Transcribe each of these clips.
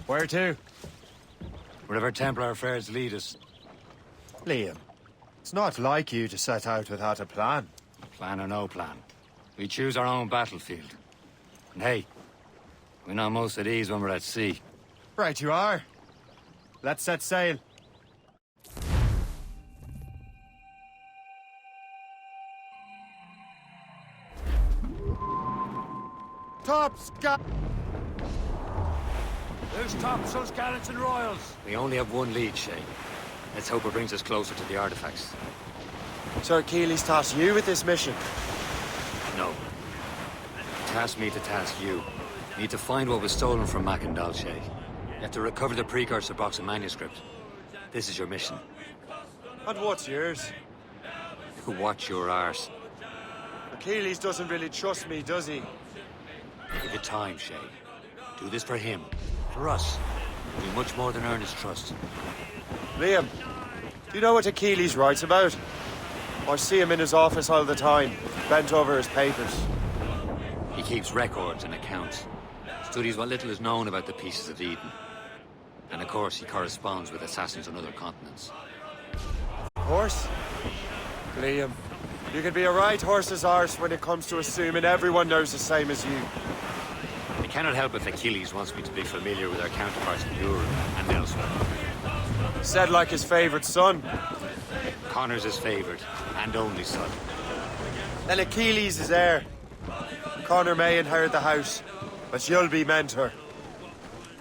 Where to? Wherever Templar affairs lead us. Liam, it's not like you to set out without a plan. Plan or no plan. We choose our own battlefield. And hey, we know most at ease when we're at sea. Right you are. Let's set sail. Tops, Who's topsails, gallants, and royals? We only have one lead, Shay. Let's hope it brings us closer to the artifacts. Sir Keeley's tasked you with this mission. No. Task me to task you. You need to find what was stolen from Mackandal, Shay. You have to recover the precursor box and manuscript. This is your mission. And what's yours? Watch your arse. Achilles doesn't really trust me, does he? Give it time, Shay. Do this for him. For us. Do much more than earn his trust. Liam, do you know what Achilles writes about? I see him in his office all the time, bent over his papers. He keeps records and accounts. Studies what little is known about the pieces of Eden. And of course, he corresponds with assassins on other continents. Horse? Liam, you can be a right horse's arse when it comes to assuming everyone knows the same as you. I cannot help if Achilles wants me to be familiar with our counterparts in Europe and elsewhere. Said like his favorite son. Connor's his favorite and only son. Then Achilles is heir. Connor may inherit the house, but you'll be mentor.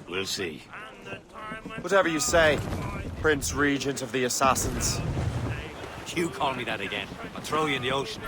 We'll see. Whatever you say, Prince Regent of the Assassins. You call me that again, I'll throw you in the ocean.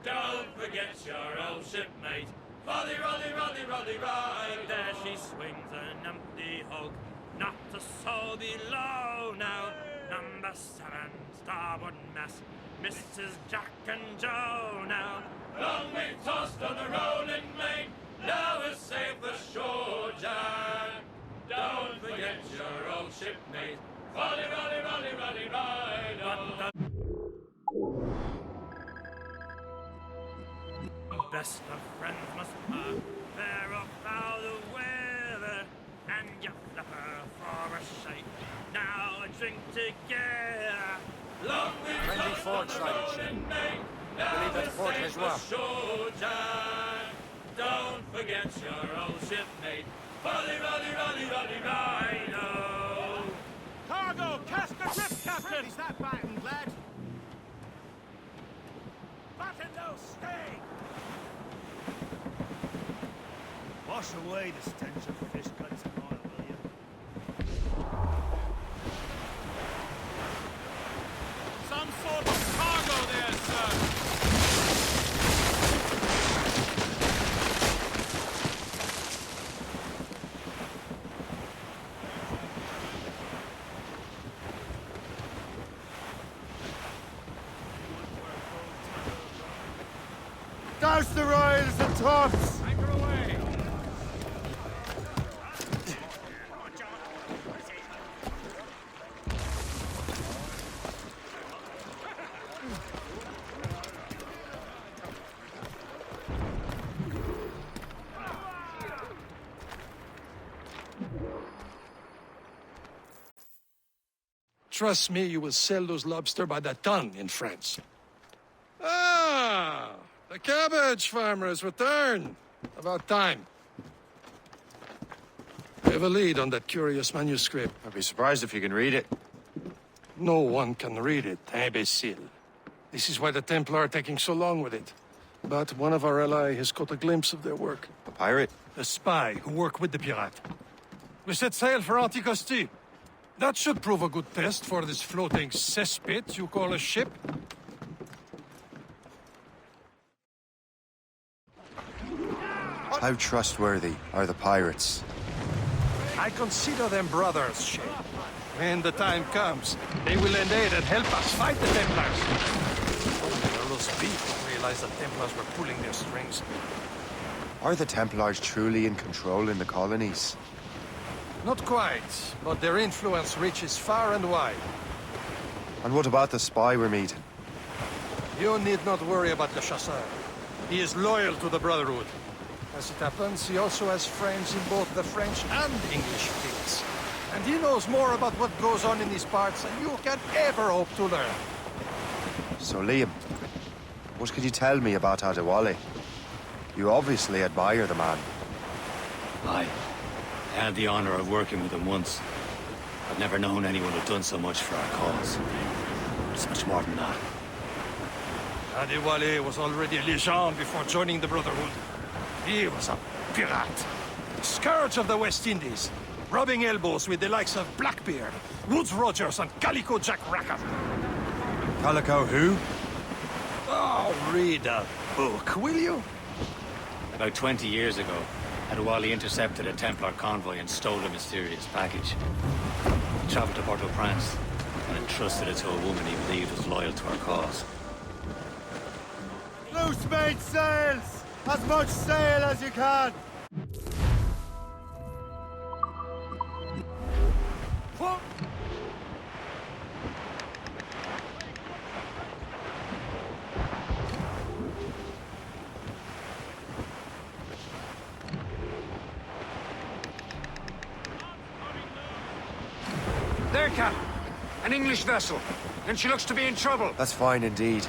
Don't forget your old shipmate. Rolly, rolly, rolly, rolly, ride. There she swings an empty hug. Not a soul below now. Number 7, starboard mess. Mrs. Jack and Joe now. Long we've tossed on the rolling main. Now we're safe ashore, Jack. Don't forget your old shipmate. Rolly, rolly, rolly, rolly, ride. Best of friends must part, fair or foul the weather, and you flip her for a shake. Now a drink together. Long Friendly foresight, Shay. Believe that port as well. Don't forget your old shipmate. Rolly, rolly, rolly, rolly, ride. Cargo, cast the grip, Captain! Is that battened, lad? Batten no, stay! Wash away the stench of fish guts and oil, will you? Some sort of cargo there, sir! Douse the royals and tops! Anchor away! Trust me, you will sell those lobster by the ton in France. Ah, the cabbage farmer has returned. About time. We have a lead on that curious manuscript. I'd be surprised if you can read it. No one can read it, imbecile. This is why the Templar are taking so long with it. But one of our allies has caught a glimpse of their work. A pirate? A spy who worked with the pirate. We set sail for Anticosti. That should prove a good test for this floating cesspit you call a ship. How trustworthy are the pirates? I consider them brothers, Shay. When the time comes, they will lend aid and help us fight the Templars. There was beef realized the Templars were pulling their strings. Are the Templars truly in control in the colonies? Not quite, but their influence reaches far and wide. And what about the spy we're meeting? You need not worry about the Chasseur. He is loyal to the Brotherhood. As it happens, he also has friends in both the French and English fleets. And he knows more about what goes on in these parts than you can ever hope to learn. So Liam, what could you tell me about Adewale? You obviously admire the man. I had the honor of working with him once. I've never known anyone who'd done so much for our cause. It's much more than that. Adewale was already a legend before joining the Brotherhood. He was a pirate. The scourge of the West Indies. Rubbing elbows with the likes of Blackbeard, Woodes Rogers, and Calico Jack Racker. Calico who? Oh, read a book, will you? About 20 years ago, Adewale intercepted a Templar convoy and stole a mysterious package. He traveled to Port-au-Prince and entrusted it to a woman he believed was loyal to our cause. Loose mate sails! As much sail as you can! There, Cap! An English vessel, and she looks to be in trouble. That's fine indeed.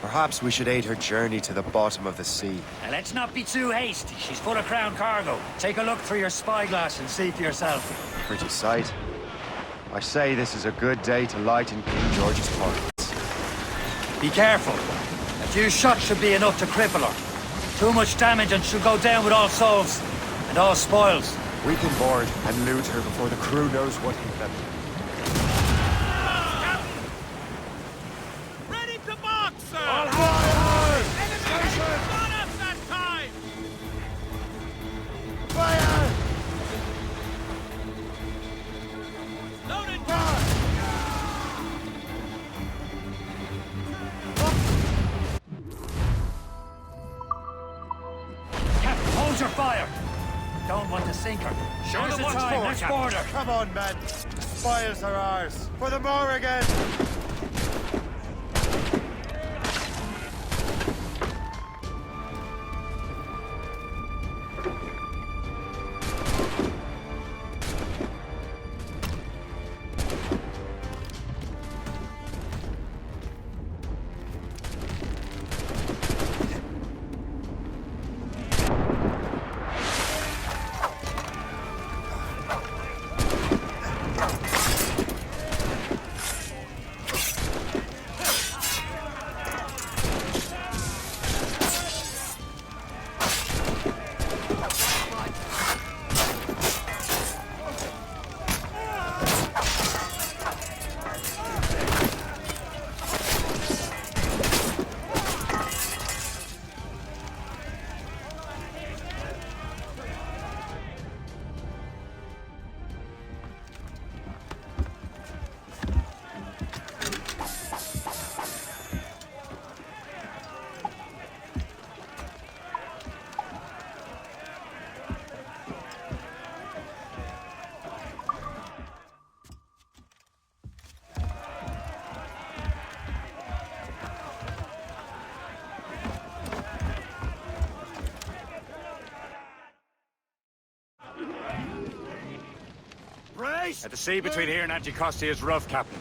Perhaps we should aid her journey to the bottom of the sea. Now, let's not be too hasty. She's full of crown cargo. Take a look through your spyglass and see for yourself. Pretty sight. I say this is a good day to lighten King George's pockets. Be careful. A few shots should be enough to cripple her. Too much damage and she'll go down with all souls and all spoils. We can board and loot her before the crew knows what hit them. Ready to mark, sir! All fire! Enemy on us that time! Fire! Loaded! Captain, hold your fire. Don't want to sink her. Show Now's them the what's time. for, Let's Captain. board her. Come on, men. The spoils are ours. For the Morrigan! The sea between here and Anticosti is rough, Captain.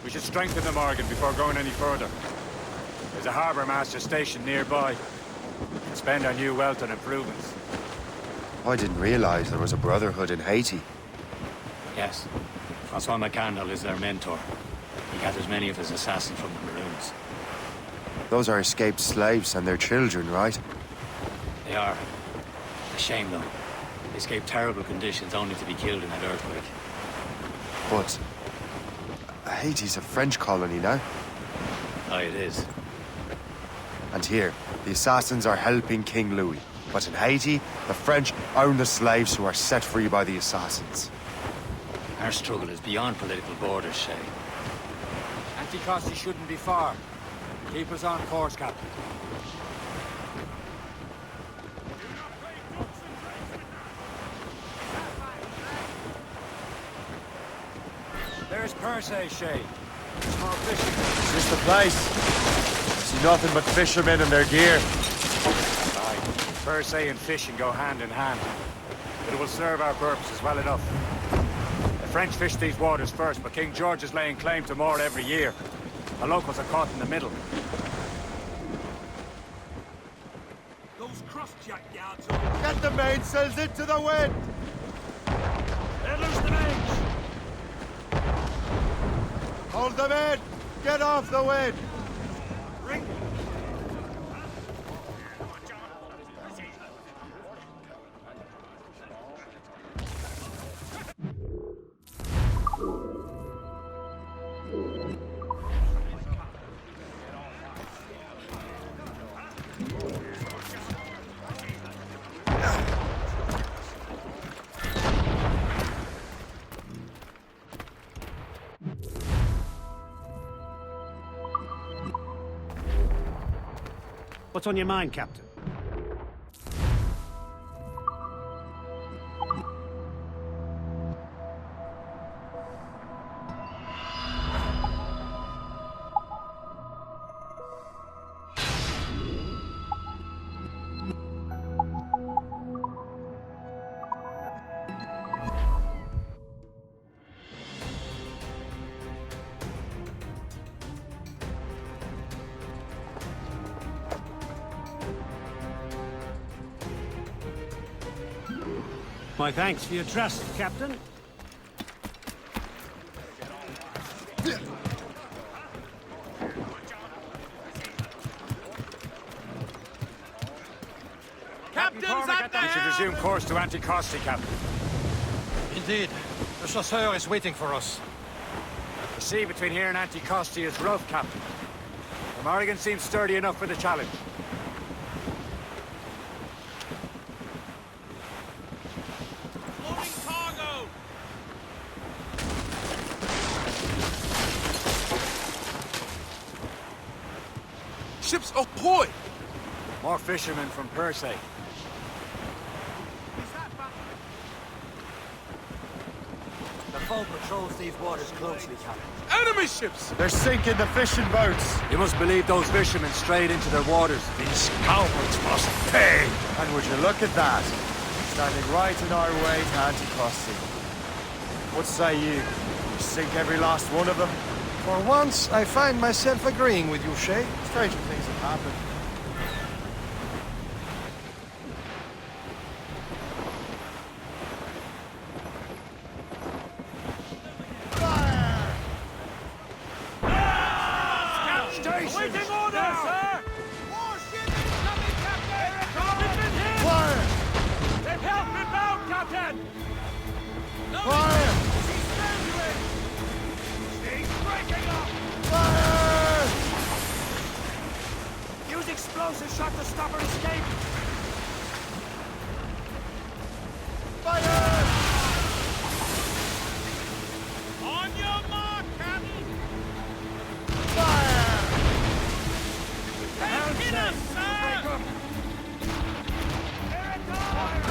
We should strengthen the Morgan before going any further. There's a harbour master stationed nearby. We can spend our new wealth on improvements. I didn't realize there was a brotherhood in Haiti. Yes. Francois McCandle is their mentor. He gathers many of his assassins from the Maroons. Those are escaped slaves and their children, right? They are. A shame, though. They escaped terrible conditions only to be killed in that earthquake. But Haiti's a French colony now. Aye, it is. And here, the assassins are helping King Louis. But in Haiti, the French own the slaves who are set free by the assassins. Our struggle is beyond political borders, Shay. Anticosti shouldn't be far. Keep us on course, Captain. There's Persay, Shay. Small fishing. Is this the place? See nothing but fishermen and their gear. Aye. Persay and fishing go hand in hand. But it will serve our purposes well enough. The French fish these waters first, but King George is laying claim to more every year. The locals are caught in the middle. Those crossjack yards Get the mainsails into the wind! Let loose the mains! Hold them in! Get off the wind! Ring! What's on your mind, Captain? My thanks for your trust, Captain. Captain's at the We should helm! resume course to Anticosti, Captain. Indeed. The chasseur is waiting for us. The sea between here and Anticosti is rough, Captain. The Morrigan seems sturdy enough for the challenge. Loading cargo! Ships ahoy! More fishermen from Persay. The foe patrols these waters closely, Captain. Enemy ships! They're sinking the fishing boats! You must believe those fishermen strayed into their waters. These cowards must pay! And would you look at that? Standing right in our way to Anticosti. What say you? We sink every last one of them? For once, I find myself agreeing with you, Shay. Stranger things have happened. Waiting orders, sir! Warship incoming, Captain! We've been hit! Fire! They've helped me bound, Captain! Fire! She's standing! She's breaking up! Fire! Use explosive shot to stop her escape! Fire! On your mark, Captain! Fire! They've hit us, sir! Here it comes!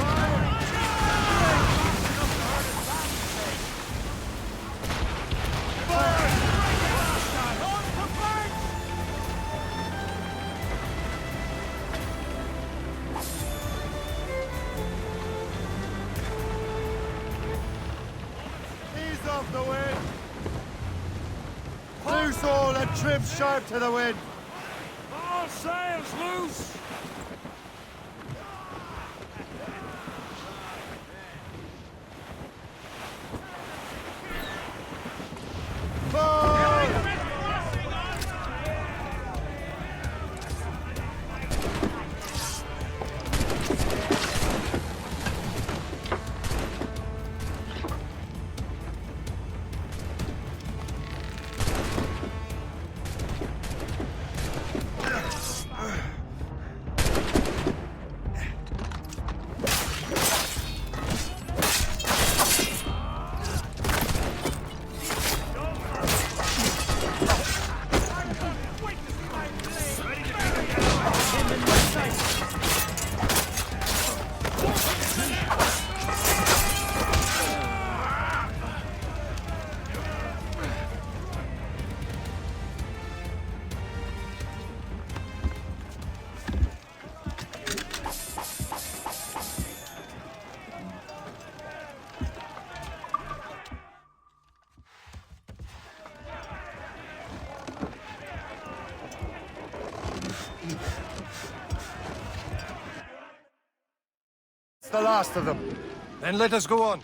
Ease off the wind! Loose all and trim sharp to the wind! All sails loose! Forward! the last of them. Then let us go on.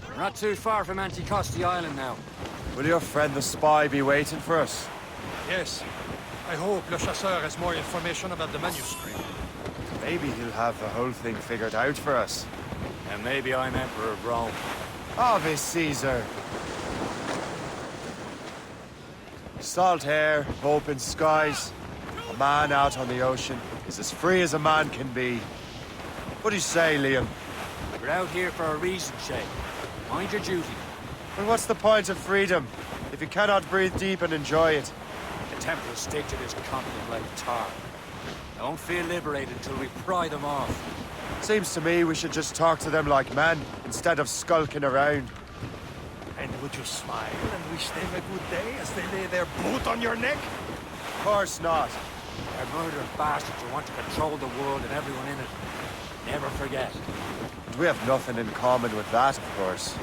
We're not too far from Anticosti Island now. Will your friend the spy be waiting for us? Yes. I hope Le Chasseur has more information about the manuscript. Maybe he'll have the whole thing figured out for us. And maybe I'm Emperor of Rome. Ave Caesar. Salt air, open skies. A man out on the ocean is as free as a man can be. What do you say, Liam? We're out here for a reason, Shay. Mind your duty. Well, what's the point of freedom if you cannot breathe deep and enjoy it? The Templars stick to this continent like tar. I won't feel liberated until we pry them off. Seems to me we should just talk to them like men, instead of skulking around. And would you smile and wish them a good day as they lay their boot on your neck? Of course not. They're murdering bastards who want to control the world and everyone in it. Never forget. And we have nothing in common with that, of course.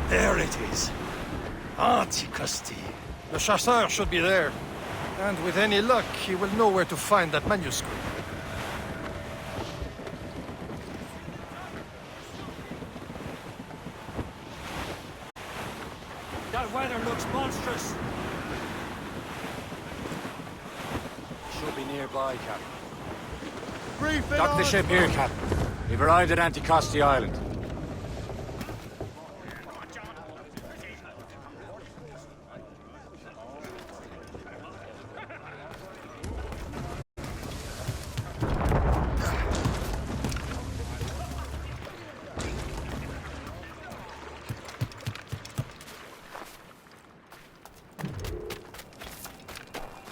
There it is. Anticosti. Le Chasseur should be there. And with any luck, he will know where to find that manuscript. That weather looks monstrous. Should be nearby, Captain. Brief it Dock the on. ship here, Captain. We've arrived at Anticosti Island.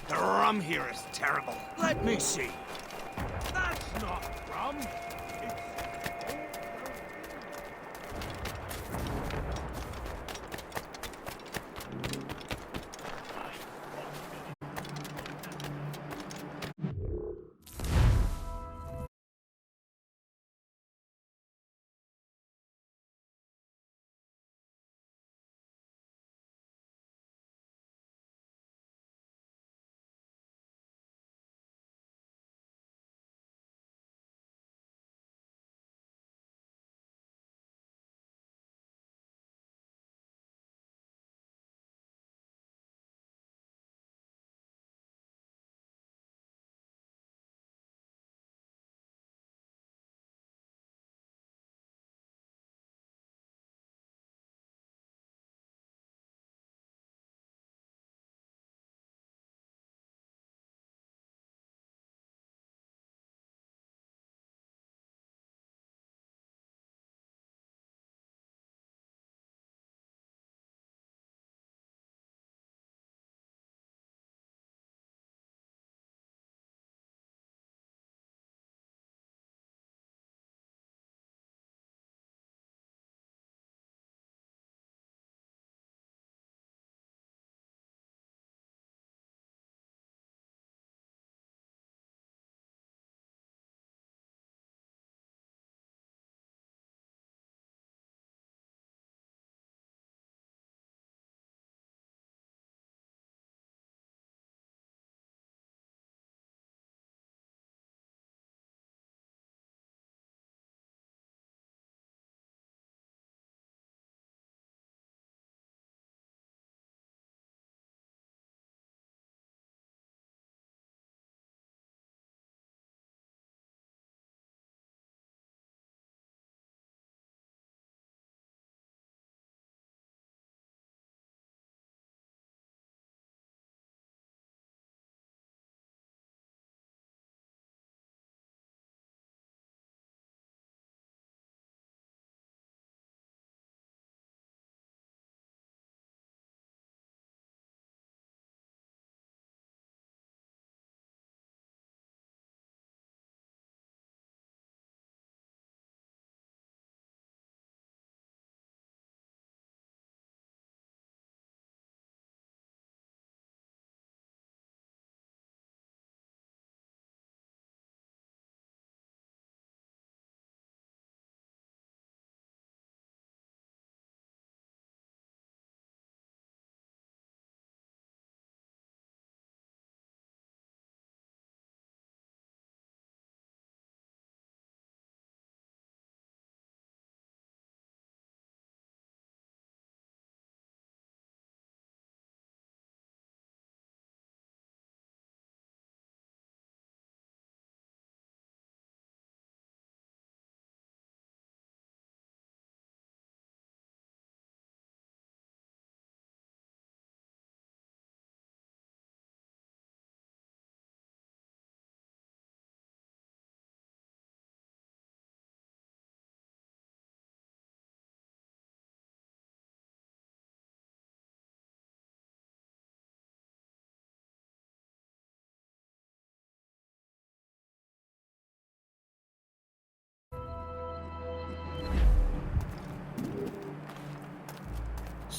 The rum here is terrible. Let me see. That's not rum.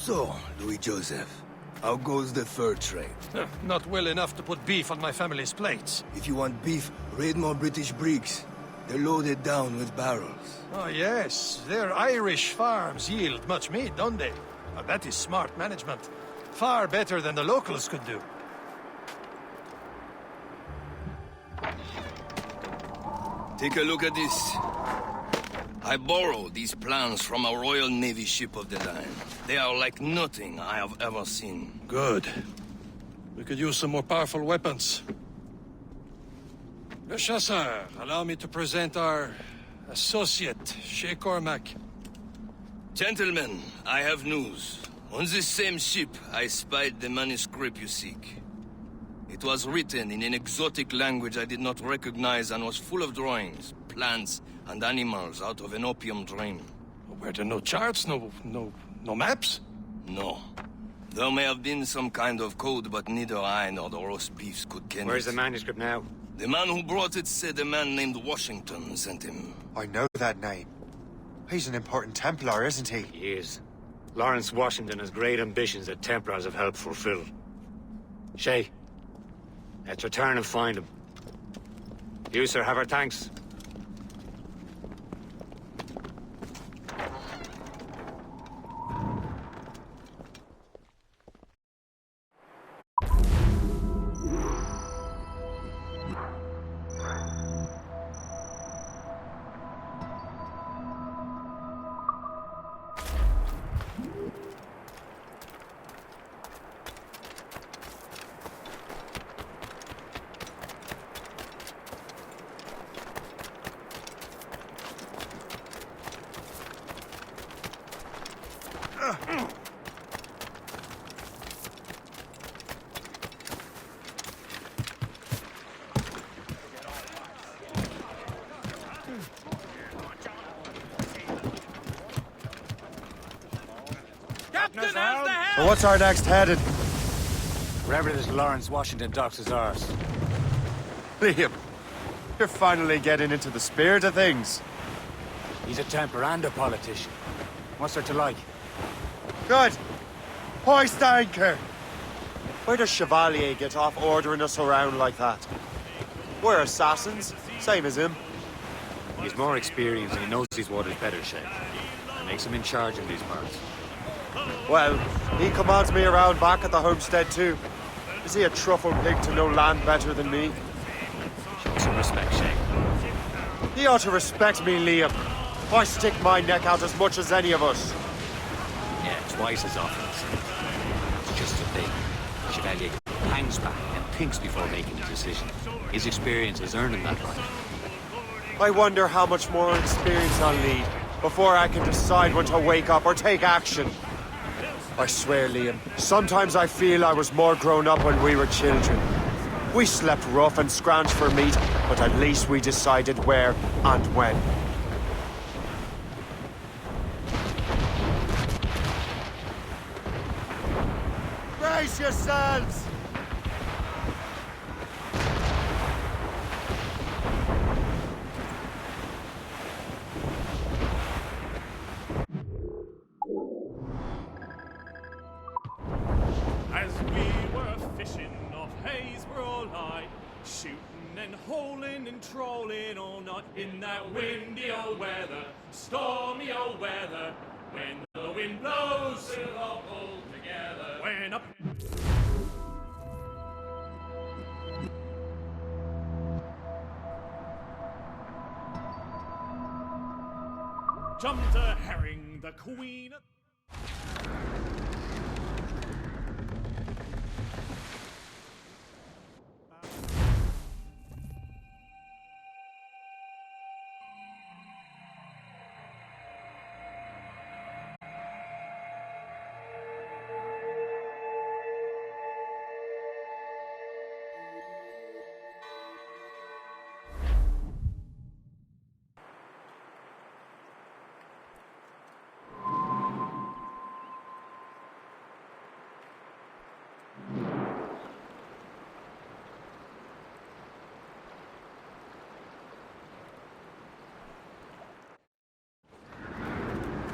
So, Louis Joseph, how goes the fur trade? Not well enough to put beef on my family's plates. If you want beef, raid more British brigs. They're loaded down with barrels. Oh yes, their Irish farms yield much meat, don't they? That is smart management. Far better than the locals could do. Take a look at this. I borrowed these plans from a Royal Navy ship of the line. They are like nothing I have ever seen. Good. We could use some more powerful weapons. Le Chasseur, allow me to present our associate, Shay Cormac. Gentlemen, I have news. On this same ship, I spied the manuscript you seek. It was written in an exotic language I did not recognize and was full of drawings, plants, and animals out of an opium dream. Were there no charts, no maps? No. There may have been some kind of code, but neither I nor the roast beefs could ken Where's it. the manuscript now? The man who brought it said a man named Washington sent him. I know that name. He's an important Templar, isn't he? He is. Lawrence Washington has great ambitions that Templars have helped fulfill. Shay, let's return and find him. You, sir, have our thanks. So what's our next headed? Wherever this Lawrence Washington docks is ours. Liam, you're finally getting into the spirit of things. He's a Templar and a politician. What's there to like? Good. Hoist anchor. Where does Chevalier get off ordering us around like that? We're assassins, same as him. He's more experienced and he knows these waters better, Shay. That makes him in charge in these parts. Well, he commands me around back at the homestead too. Is he a truffle pig to know land better than me? Show some respect, Shay. He ought to respect me, Liam. I stick my neck out as much as any of us. Yeah, twice as often. It's just a thing. Chevalier hangs back and thinks before making a decision. His experience has earned him that right. I wonder how much more experience I'll need before I can decide when to wake up or take action. I swear, Liam, sometimes I feel I was more grown up when we were children. We slept rough and scrounged for meat, but at least we decided where and when. Brace yourselves! As we were fishing off Haysborough Light, shooting and holing and trolling all night in that windy old weather, stormy old weather. When the wind blows, we'll all pull together. When up. Jumped a herring, the queen.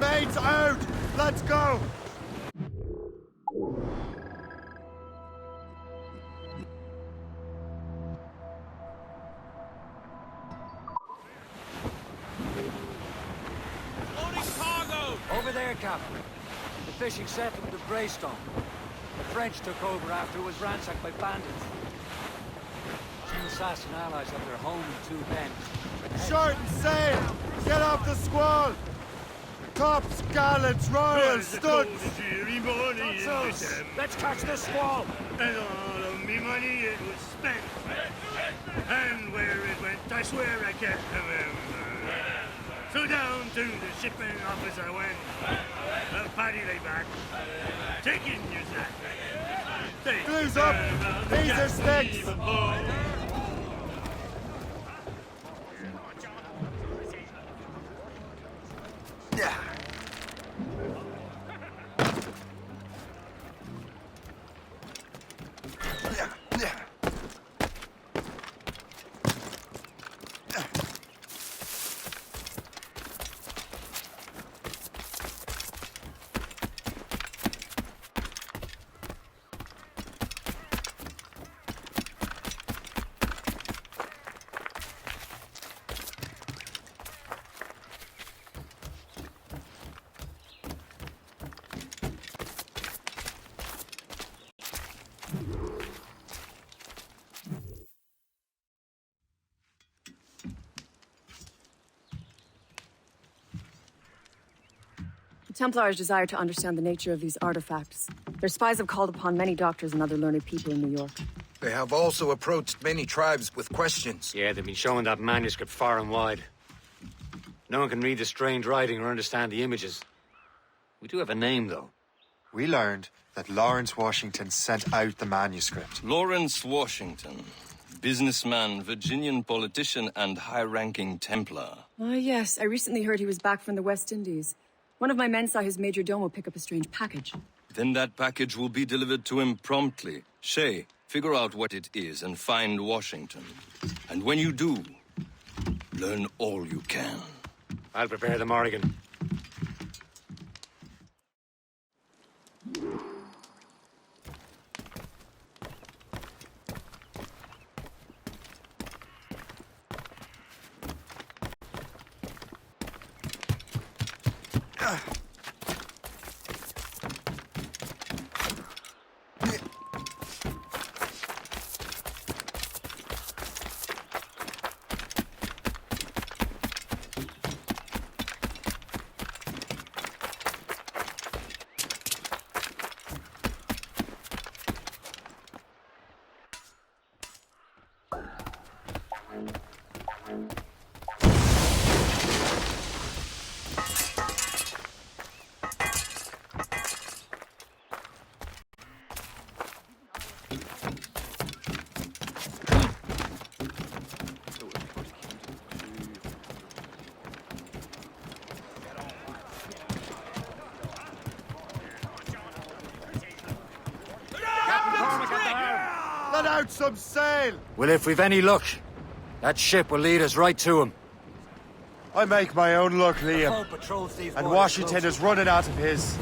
Mates out! Let's go! there, Captain. The fishing settlement of Greystone. The French took over after it was ransacked by bandits. Some assassin allies have their home in two bends. Shorten sail! Get off the squall! Tops, gallants, royals, studs! Let's catch this squall! And all of me money it was spent. And where it went, I swear I can't remember. So down to the shipping office I went. The party lay back, taking your sack. Blues up! These are sticks! The Templars desire to understand the nature of these artifacts. Their spies have called upon many doctors and other learned people in New York. They have also approached many tribes with questions. Yeah, they've been showing that manuscript far and wide. No one can read the strange writing or understand the images. We do have a name, though. We learned that Lawrence Washington sent out the manuscript. Lawrence Washington. Businessman, Virginian politician, and high-ranking Templar. Ah, yes. I recently heard he was back from the West Indies. One of my men saw his major domo pick up a strange package. Then that package will be delivered to him promptly. Shay, figure out what it is and find Washington. And when you do, learn all you can. I'll prepare the Morrigan. Let out some sail! Well, if we've any luck, that ship will lead us right to him. I make my own luck, Liam. Hull patrols these And waters Washington closely. is running out of his.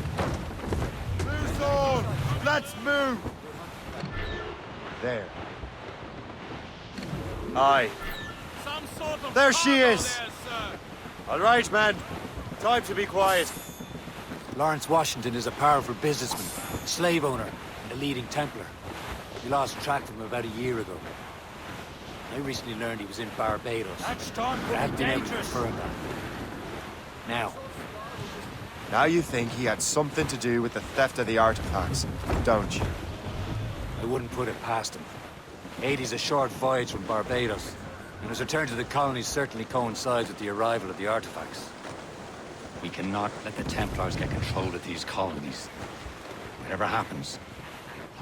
Loose all! Let's move! There. Aye. Some sort of There she cargo is. there, sir. All right, man. Time to be quiet. Lawrence Washington is a powerful businessman, slave owner, and a leading Templar. We lost track of him about a year ago. I recently learned he was in Barbados. That storm could be dangerous. Now, Now you think he had something to do with the theft of the artifacts, don't you? I wouldn't put it past him. 80's a short voyage from Barbados, and his return to the colonies certainly coincides with the arrival of the artifacts. We cannot let the Templars get control of these colonies. Whatever happens,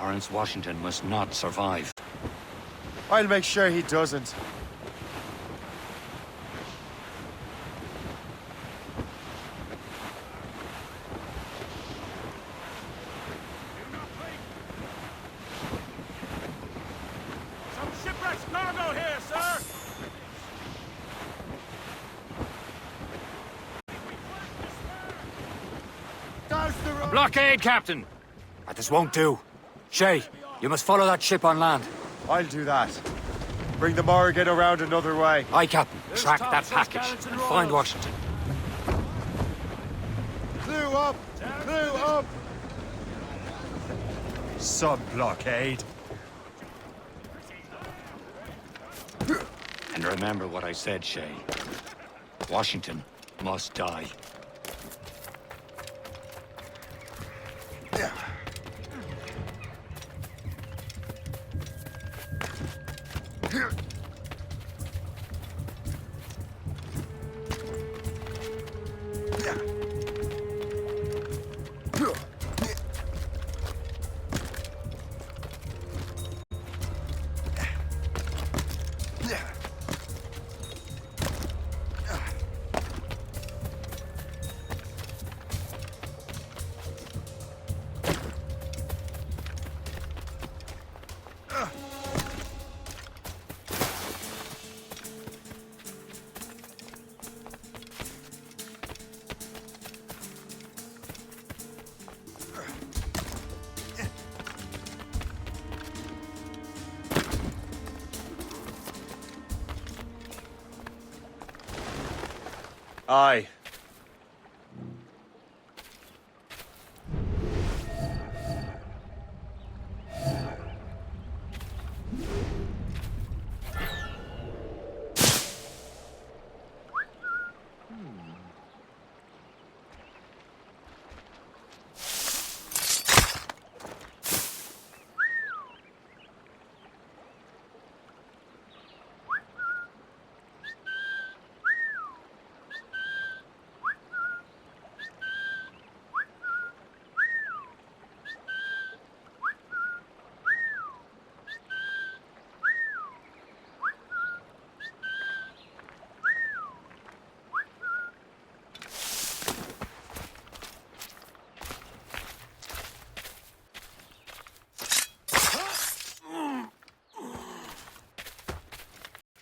Lawrence Washington must not survive. I'll make sure he doesn't. Some shipwrecked cargo here, sir. Douse the road! blockade, Captain! This won't do. Shay, you must follow that ship on land. I'll do that. Bring the Morrigan around another way. Aye, Captain. Track that package and find Washington. Clue up! Clue up! Sub-blockade. And remember what I said, Shay. Washington must die. Aye.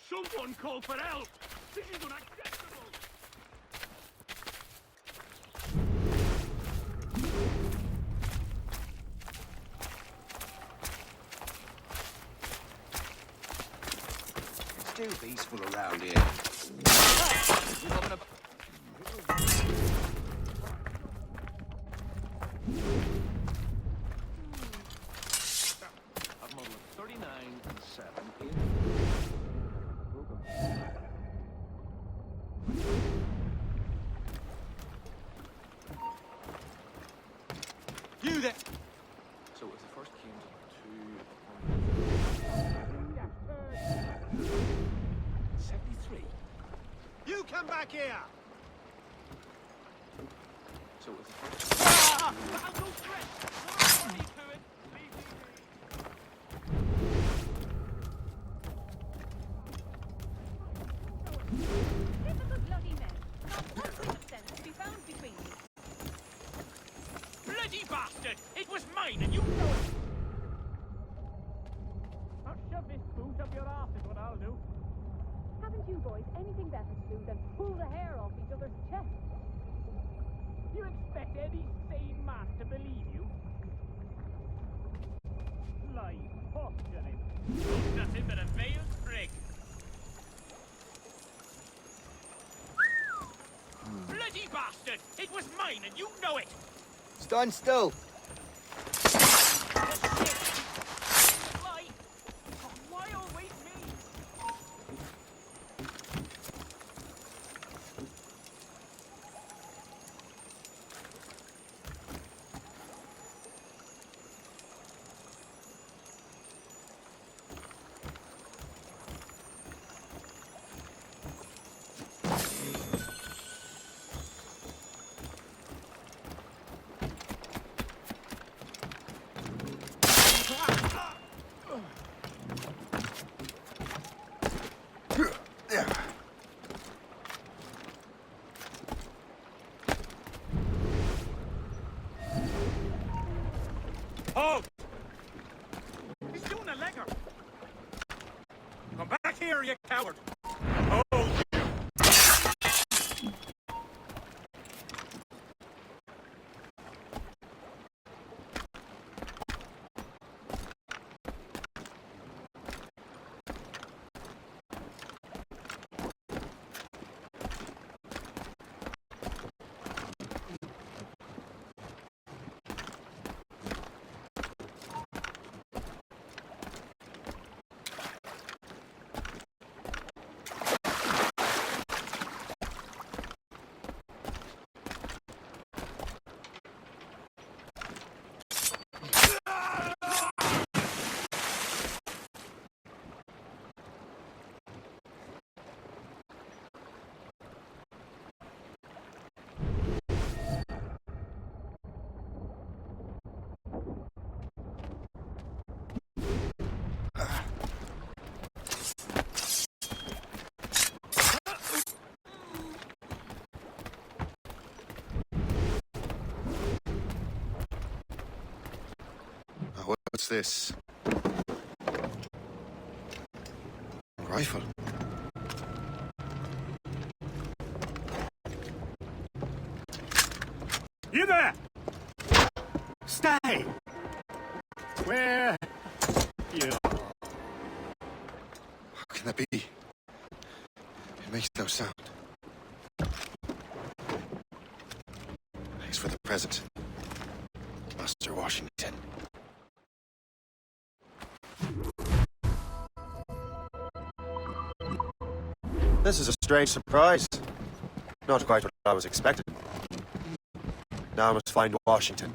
Someone call for help! This is unacceptable! It's too peaceful around here. I've modeled 39 and 7 in. You there! So it was the first came to 73. You come back here! So it was the first. I'll go straight! More money to it! Leave me Typical bloody men. Not one bit of sense to be found between you. Bloody bastard! It was mine and you know it! I'll shove this boot up your arse is what I'll do. Haven't you boys anything better to do than pull the hair off each other's chests? You expect any sane man to believe you? Lie, posturing. You're nothing but a veiled prig. Bloody bastard! It was mine and you know it! Stand still. Lie! Why always me? Halt! He's doing a legger! Come back here, you coward! Hold you! What's this? A rifle. You there! Stay! Where? You. How can that be? It makes no sound. Thanks for the present, Master Washington. This is a strange surprise. Not quite what I was expecting. Now I must find Washington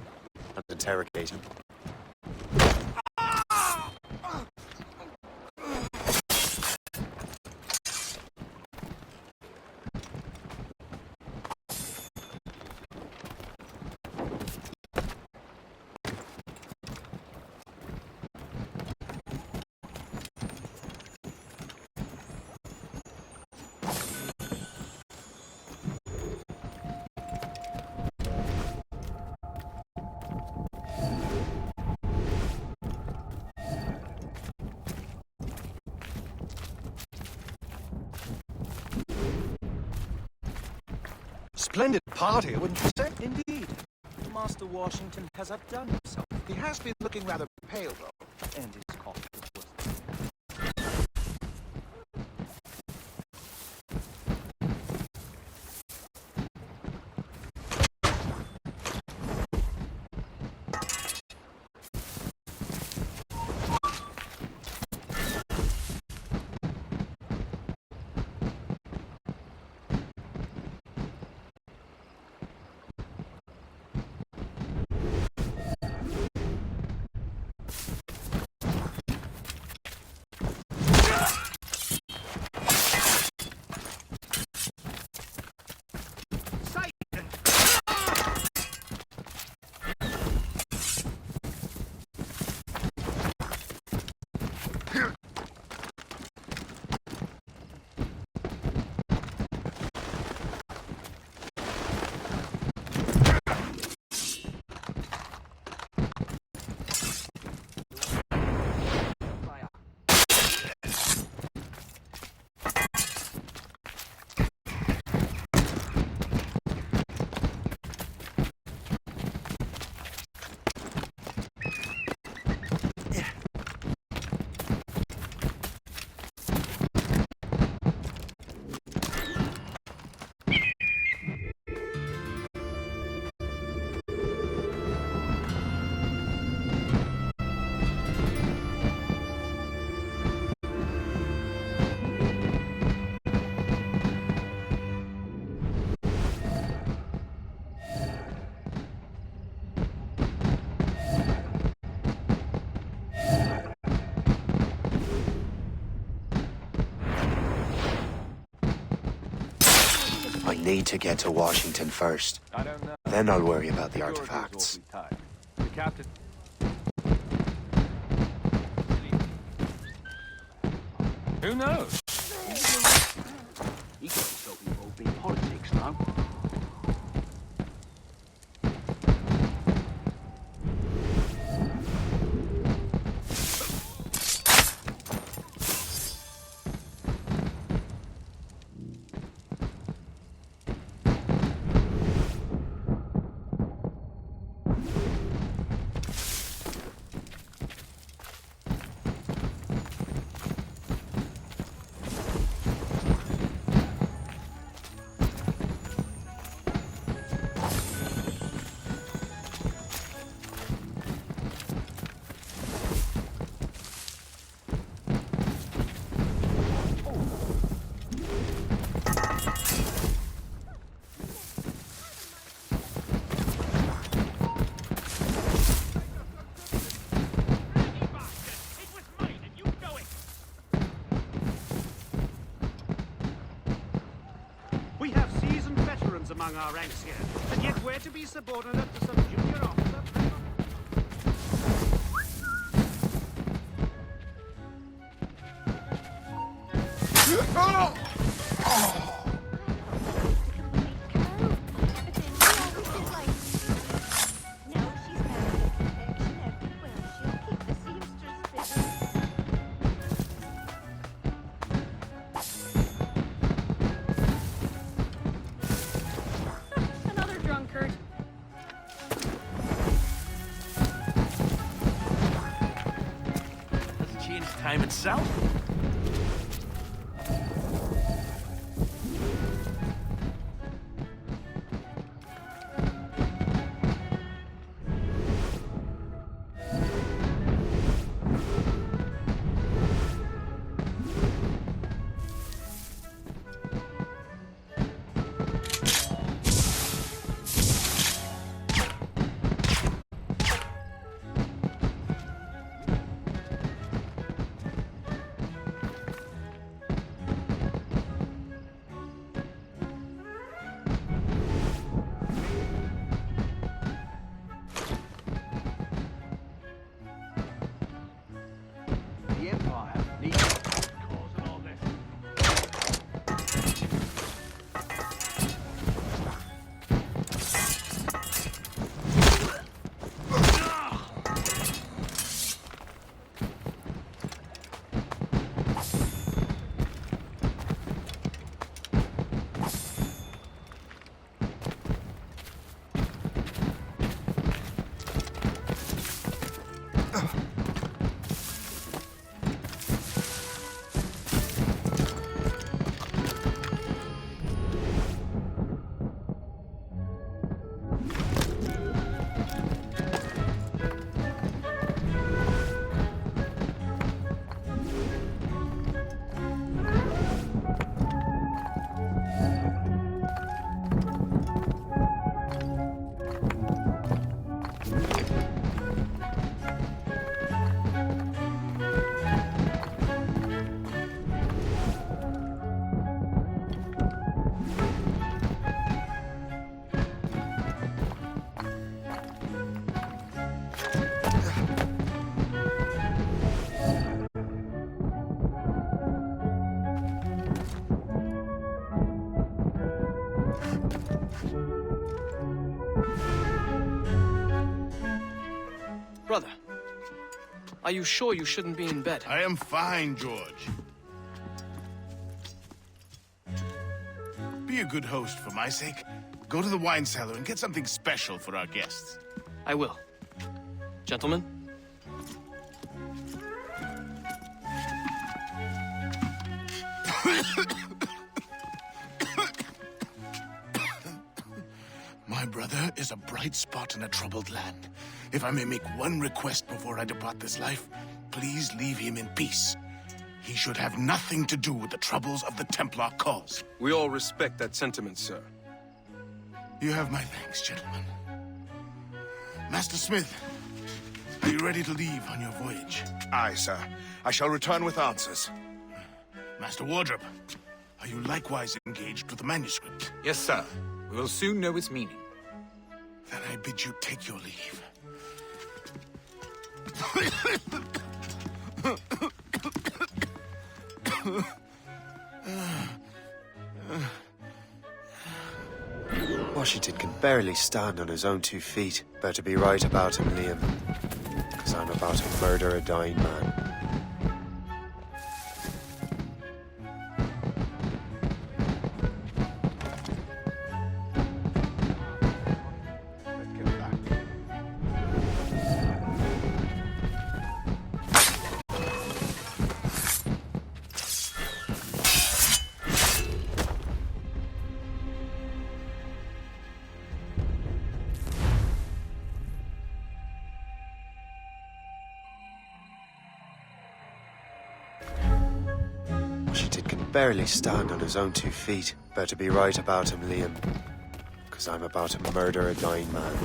and interrogate him. Splendid party, wouldn't you say? Indeed. Master Washington has outdone himself. He has been looking rather pale, though. And his coffee was I need to get to Washington first. I don't know. Then I'll worry about the artifacts. The captain. Who knows? He got himself involved in politics now. We have seasoned veterans among our ranks here, and yet we're to be subordinate to some junior officer. No, she's married. She'll keep this south? The Empire needs a cause and all this. Brother, are you sure you shouldn't be in bed? I am fine, George. Be a good host for my sake. Go to the wine cellar and get something special for our guests. I will. Gentlemen? My brother is a bright spot in a troubled land. If I may make one request before I depart this life, please leave him in peace. He should have nothing to do with the troubles of the Templar cause. We all respect that sentiment, sir. You have my thanks, gentlemen. Master Smith, are you ready to leave on your voyage? Aye, sir. I shall return with answers. Master Wardrop, are you likewise engaged with the manuscript? Yes, sir. We will soon know its meaning. Then I bid you take your leave. Washington can barely stand on his own 2 feet. Better be right about him, Liam. Because I'm about to murder a dying man. Washington can barely stand on his own 2 feet. Better be right about him, Liam. Because I'm about to murder a dying man.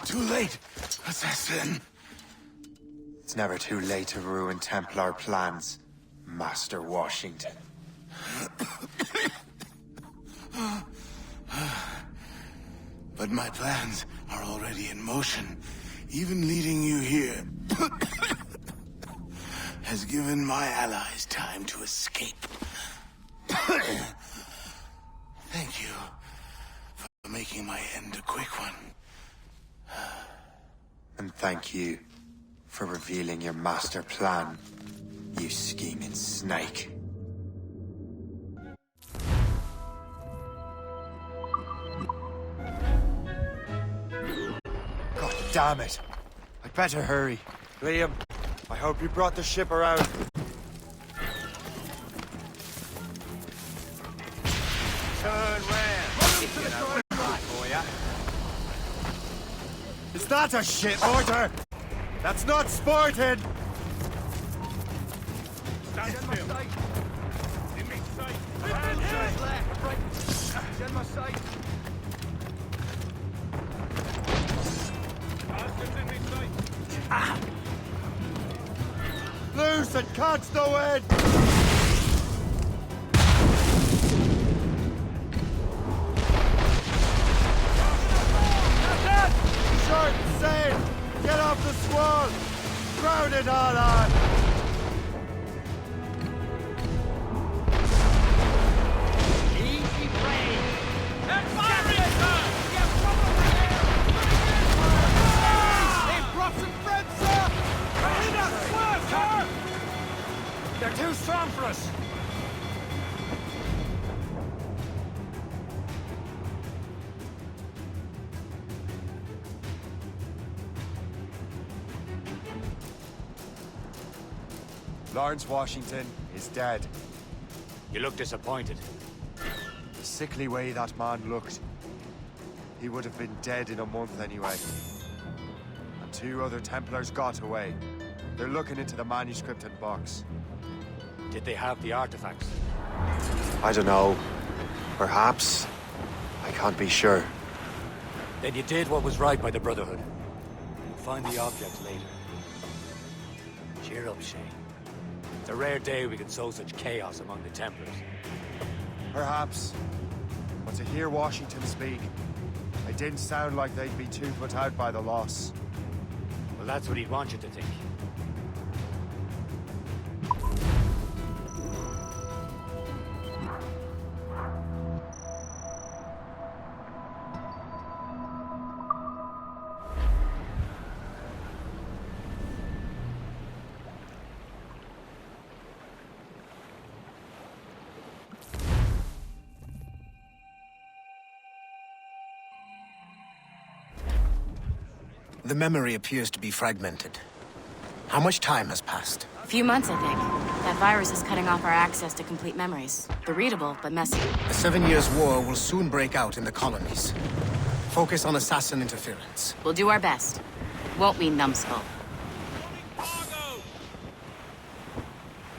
Too late, assassin. It's never too late to ruin Templar plans, Master Washington. But my plans are already in motion. Even leading you here has given my allies time to escape. Thank you for making my end a quick one. And thank you for revealing your master plan, you scheming snake. God damn it! I'd better hurry. Liam, I hope you brought the ship around. Turn round. It's not a shit mortar! That's not sporting! Stand still. In me sight. Send my sight. In me sight. Loose and catch the wind! Short and safe! Get off the squall! Crowd it all on! Easy play. They've brought some friends, sir! Swerve, sir! They're too strong for us. Lawrence Washington is dead. You look disappointed. The sickly way that man looked. He would have been dead in a month anyway. And 2 other Templars got away. They're looking into the manuscript and box. Did they have the artifacts? I don't know. Perhaps. I can't be sure. Then you did what was right by the Brotherhood. You'll find the object later. Cheer up, Shane. It's a rare day we can sow such chaos among the Templars. Perhaps. But to hear Washington speak, it didn't sound like they'd be too put out by the loss. Well, that's what he'd want you to think. The memory appears to be fragmented. How much time has passed? A few months, I think. That virus is cutting off our access to complete memories. They're readable, but messy. The 7 Years' War will soon break out in the colonies. Focus on assassin interference. We'll do our best. Won't we, numbskull?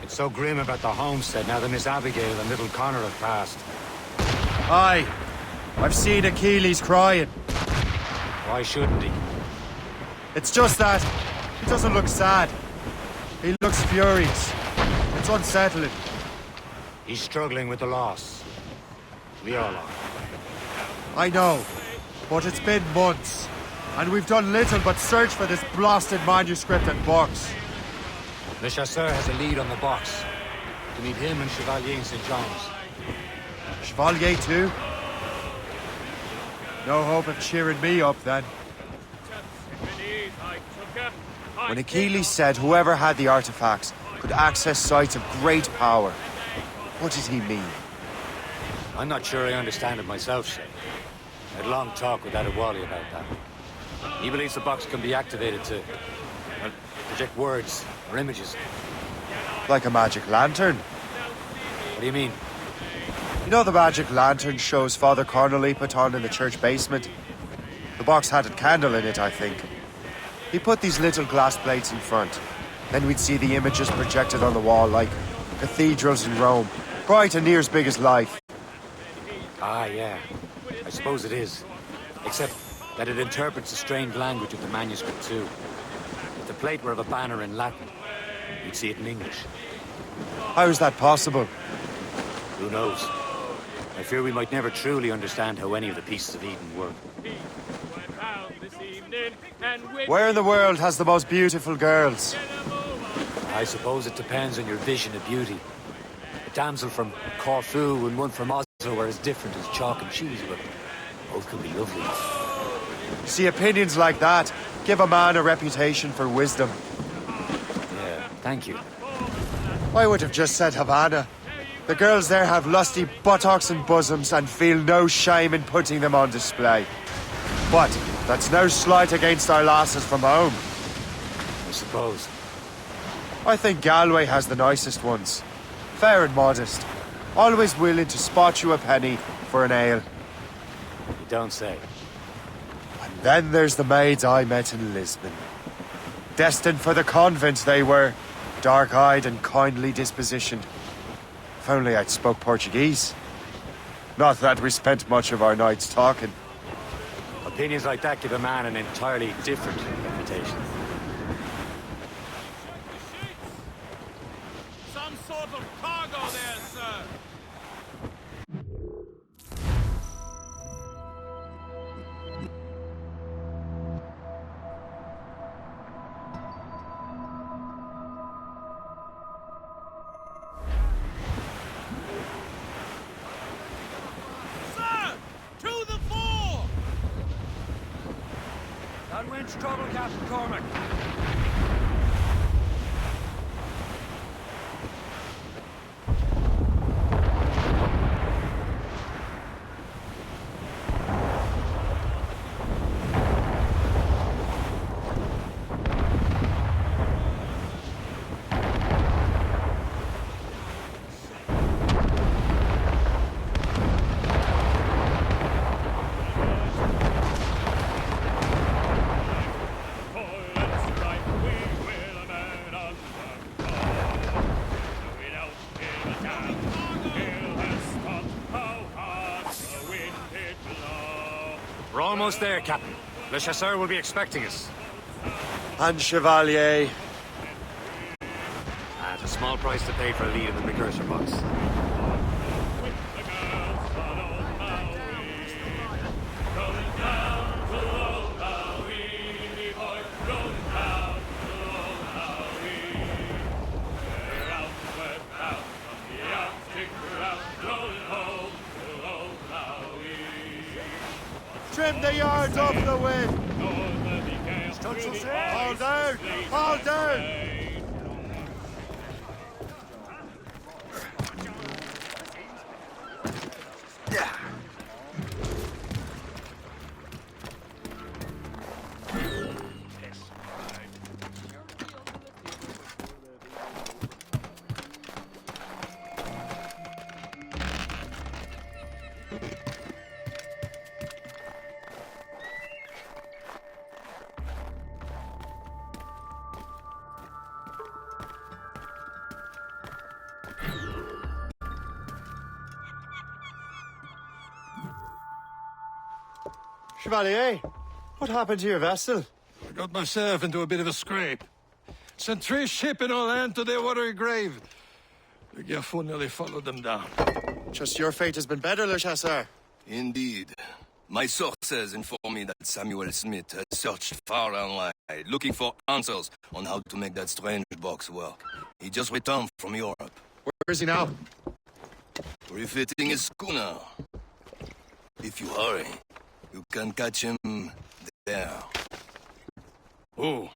It's so grim about the homestead now that Miss Abigail and little Connor have passed. Aye. I've seen Achilles crying. Why shouldn't he? It's just that he doesn't look sad. He looks furious. It's unsettling. He's struggling with the loss. We all are. I know, but it's been months, and we've done little but search for this blasted manuscript and box. Le Chasseur has a lead on the box. To meet him and Chevalier in St. John's. Chevalier too? No hope of cheering me up then. When Achilles said whoever had the artifacts could access sites of great power, what did he mean? I'm not sure I understand it myself, Shay. I had a long talk with Adewale about that. He believes the box can be activated to, well, project words or images. Like a magic lantern? What do you mean? You know the magic lantern shows Father Connolly put on in the church basement? The box had a candle in it, I think. He put these little glass plates in front. Then we'd see the images projected on the wall like cathedrals in Rome. Bright and near as big as life. Ah, yeah. I suppose it is. Except, that it interprets the strange language of the manuscript too. If the plate were of a banner in Latin, you'd see it in English. How is that possible? Who knows? I fear we might never truly understand how any of the pieces of Eden work. Where in the world has the most beautiful girls? I suppose it depends on your vision of beauty. A damsel from Corfu and one from Oslo are as different as chalk and cheese, but both could be lovely. See, opinions like that give a man a reputation for wisdom. Yeah, thank you. I would have just said Havana. The girls there have lusty buttocks and bosoms and feel no shame in putting them on display. But that's no slight against our lasses from home. I suppose. I think Galway has the nicest ones. Fair and modest. Always willing to spot you a penny for an ale. You don't say. And then there's the maids I met in Lisbon. Destined for the convent they were. Dark-eyed and kindly dispositioned. If only I'd spoke Portuguese. Not that we spent much of our nights talking. Opinions like that give a man an entirely different reputation. Some sort of cargo there, sir. Sir! To the fore! That wind's trouble, Captain Cormac. We're almost there, Captain. Le Chasseur will be expecting us. And Chevalier. At a small price to pay for a lead in the precursor box. Trim the yards off the wind! Hold down! Hold down! Chevalier, what happened to your vessel? I got myself into a bit of a scrape. Sent 3 ships in our land to their watery grave. The Gerfaut nearly followed them down. Just your fate has been better, Le Chasseur. Indeed. My sources inform me that Samuel Smith has searched far and wide, looking for answers on how to make that strange box work. He just returned from Europe. Where is he now? Refitting his schooner. If you hurry, you can catch him there. Oh,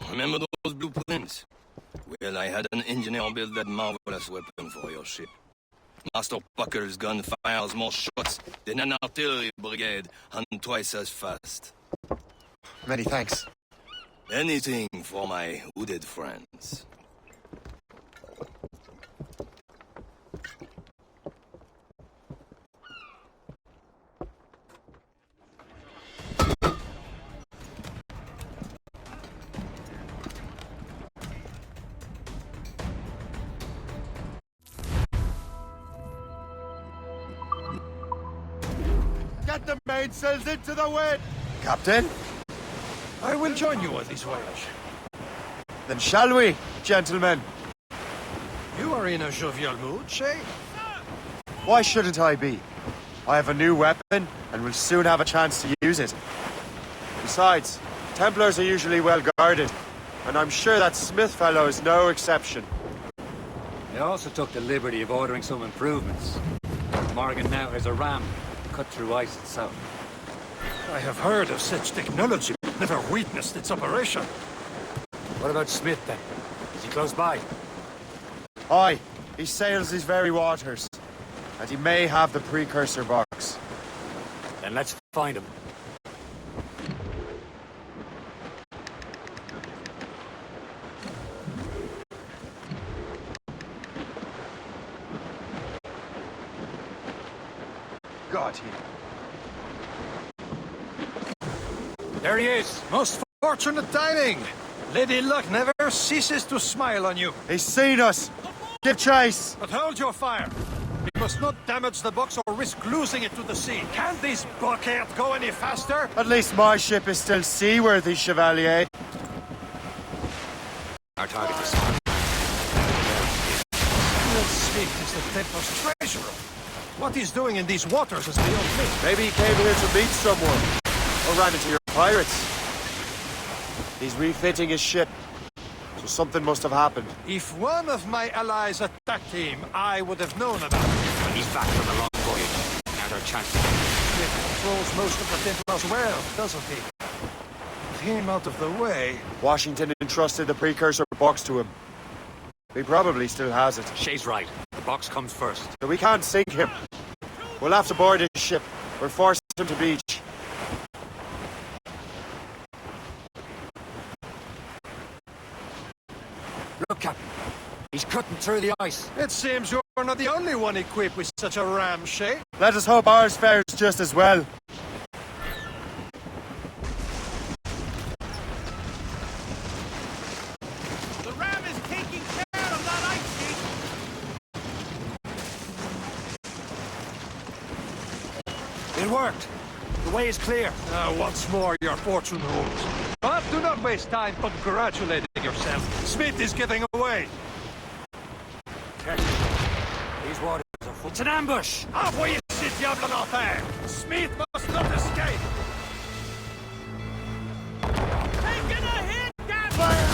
remember those blueprints? Well, I had an engineer build that marvelous weapon for your ship. Master Pucker's gun fires more shots than an artillery brigade, and twice as fast. Many thanks. Anything for my hooded friends. Get the mainsails into the wind! Captain? I will join you on this voyage. Then shall we, gentlemen? You are in a jovial mood, Shay? Why shouldn't I be? I have a new weapon, and will soon have a chance to use it. Besides, Templars are usually well guarded, and I'm sure that Smith fellow is no exception. I also took the liberty of ordering some improvements. Morgan now has a ram cut through ice itself. I have heard of such technology, but never witnessed its operation. What about Smith, then? Is he close by? Aye, he sails these very waters, and he may have the precursor box. Then let's find him. Got him. There he is! Most fortunate timing! Lady Luck never ceases to smile on you. He's seen us! Give chase! But hold your fire. We must not damage the box or risk losing it to the sea. Can't this blockade go any faster? At least my ship is still seaworthy, Chevalier. Our target is... Smith is the Templar's treasurer. What he's doing in these waters is beyond me. Maybe he came here to meet someone. Or ran into your pirates. He's refitting his ship. So something must have happened. If one of my allies attacked him, I would have known about it. He's back from a long voyage. Now's our chance. Smith controls most of the Templars well, doesn't he? With him out of the way... Washington entrusted the precursor box to him. He probably still has it. Shay's right. The box comes first. So we can't sink him. We'll have to board his ship, or force him to beach. Look, Captain. He's cutting through the ice. It seems you're not the only one equipped with such a ram, Shay. Let us hope ours fares just as well. The ram is taking care of that ice sheet. It worked. The way is clear. Once more, your fortune rules. But do not waste time congratulating yourself. Smith is getting away. These waters are full. It's an ambush! Envoyez ces diables en enfer! Smith must not escape! Taking a hit, Captain!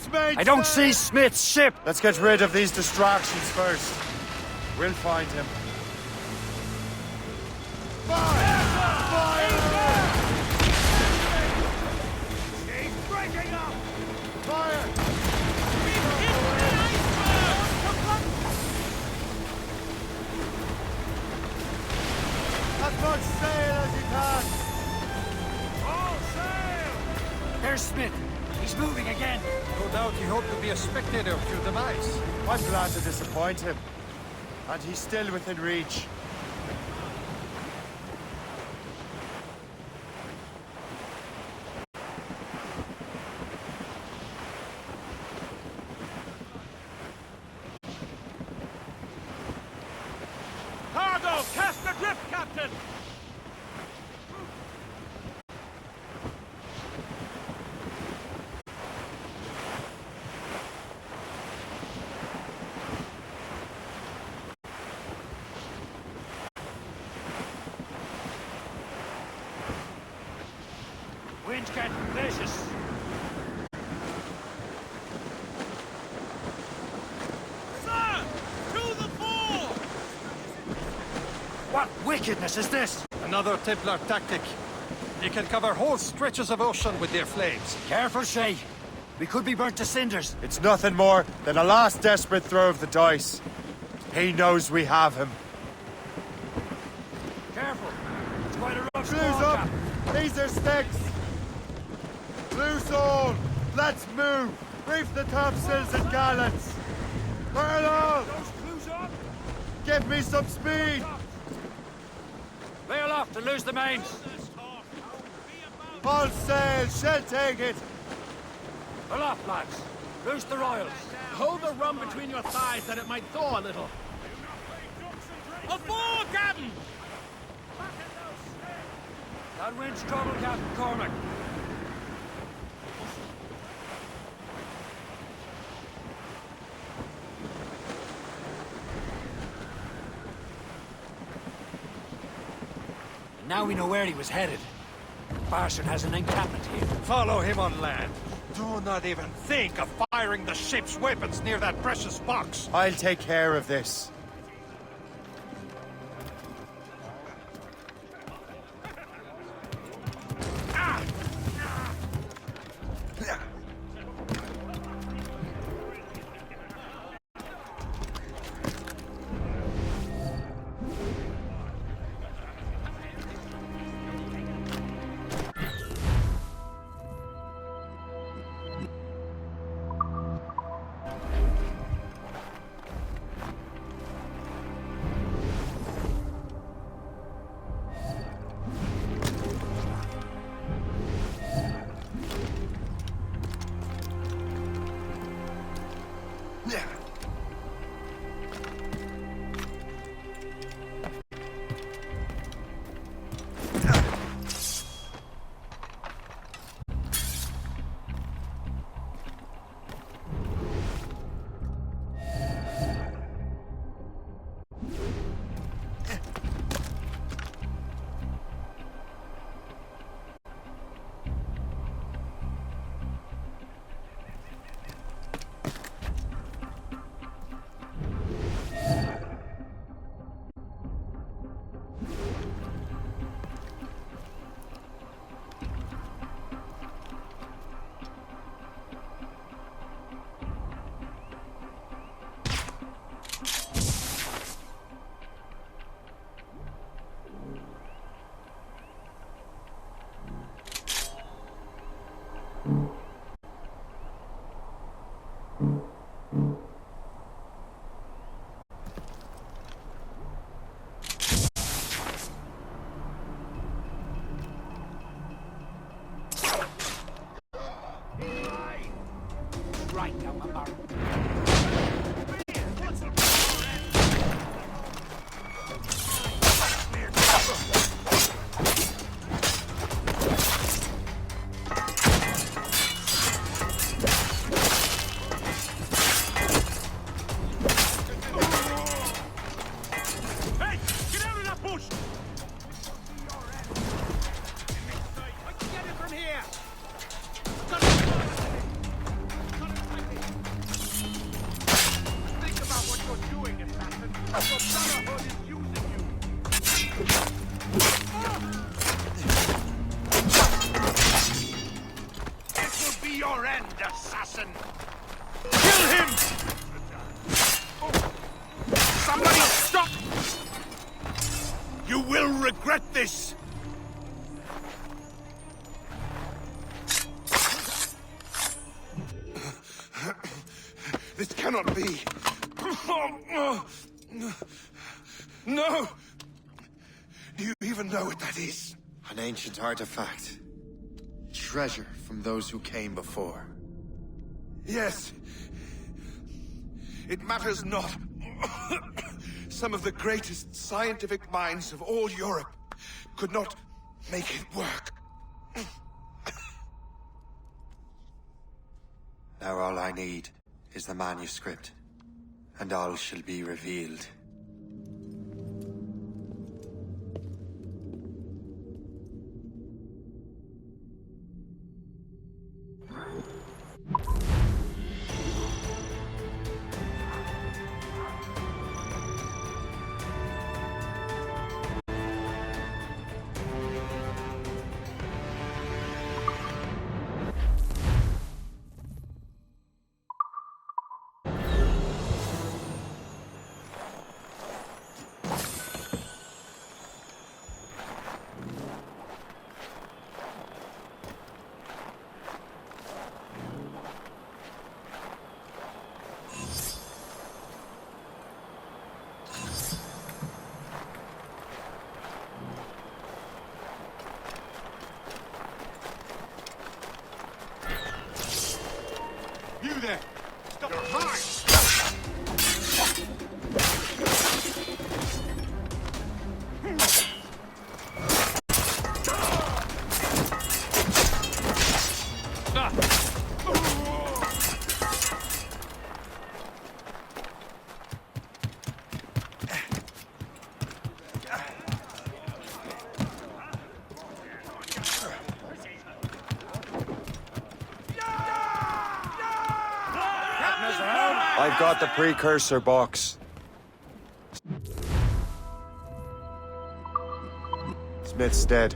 I don't see Smith's ship! Let's get rid of these distractions first. We'll find him. He's breaking up! Fire! As much sail as you can! All sail! There's Smith. He's moving again. No doubt he hoped to be a spectator of your demise. I'm glad to disappoint him. And he's still within reach. Cargo! Cast adrift, Captain! Wind's getting vicious. Sir! To the fore! What wickedness is this? Another Templar tactic. They can cover whole stretches of ocean with their flames. Careful, Shay. We could be burnt to cinders. It's nothing more than a last desperate throw of the dice. He knows we have him. Careful. It's quite a rough Blues squall, up! Captain. These are sticks! Loose all! Let's move! Reef the topsails and gallants! Furl off! Those clues up! Give me some speed! Lay aloft to loose the mains. All sail! Shall take it! Aloft, lads. Loose the royals. Hold the rum between your thighs that it might thaw a little. Aboard, Captain! That wind's trouble, Captain Cormac. And now we know where he was headed. Barson has an encampment here. Follow him on land. Do not even think of firing the ship's weapons near that precious box. I'll take care of this. Right down my barrel. Hey! Get out of that bush! I can get it from here. Think about what you're doing, assassin. Your brotherhood is using you. This will be your end, assassin. Kill him! Somebody stop! You will regret this. This cannot be. No! Do you even know what that is? An ancient artifact. Treasure from those who came before. Yes. It matters not. Some of the greatest scientific minds of all Europe could not make it work. Now all I need is the manuscript, and all shall be revealed. You there! Stop! You're mine! I've got the precursor box. Smith's dead.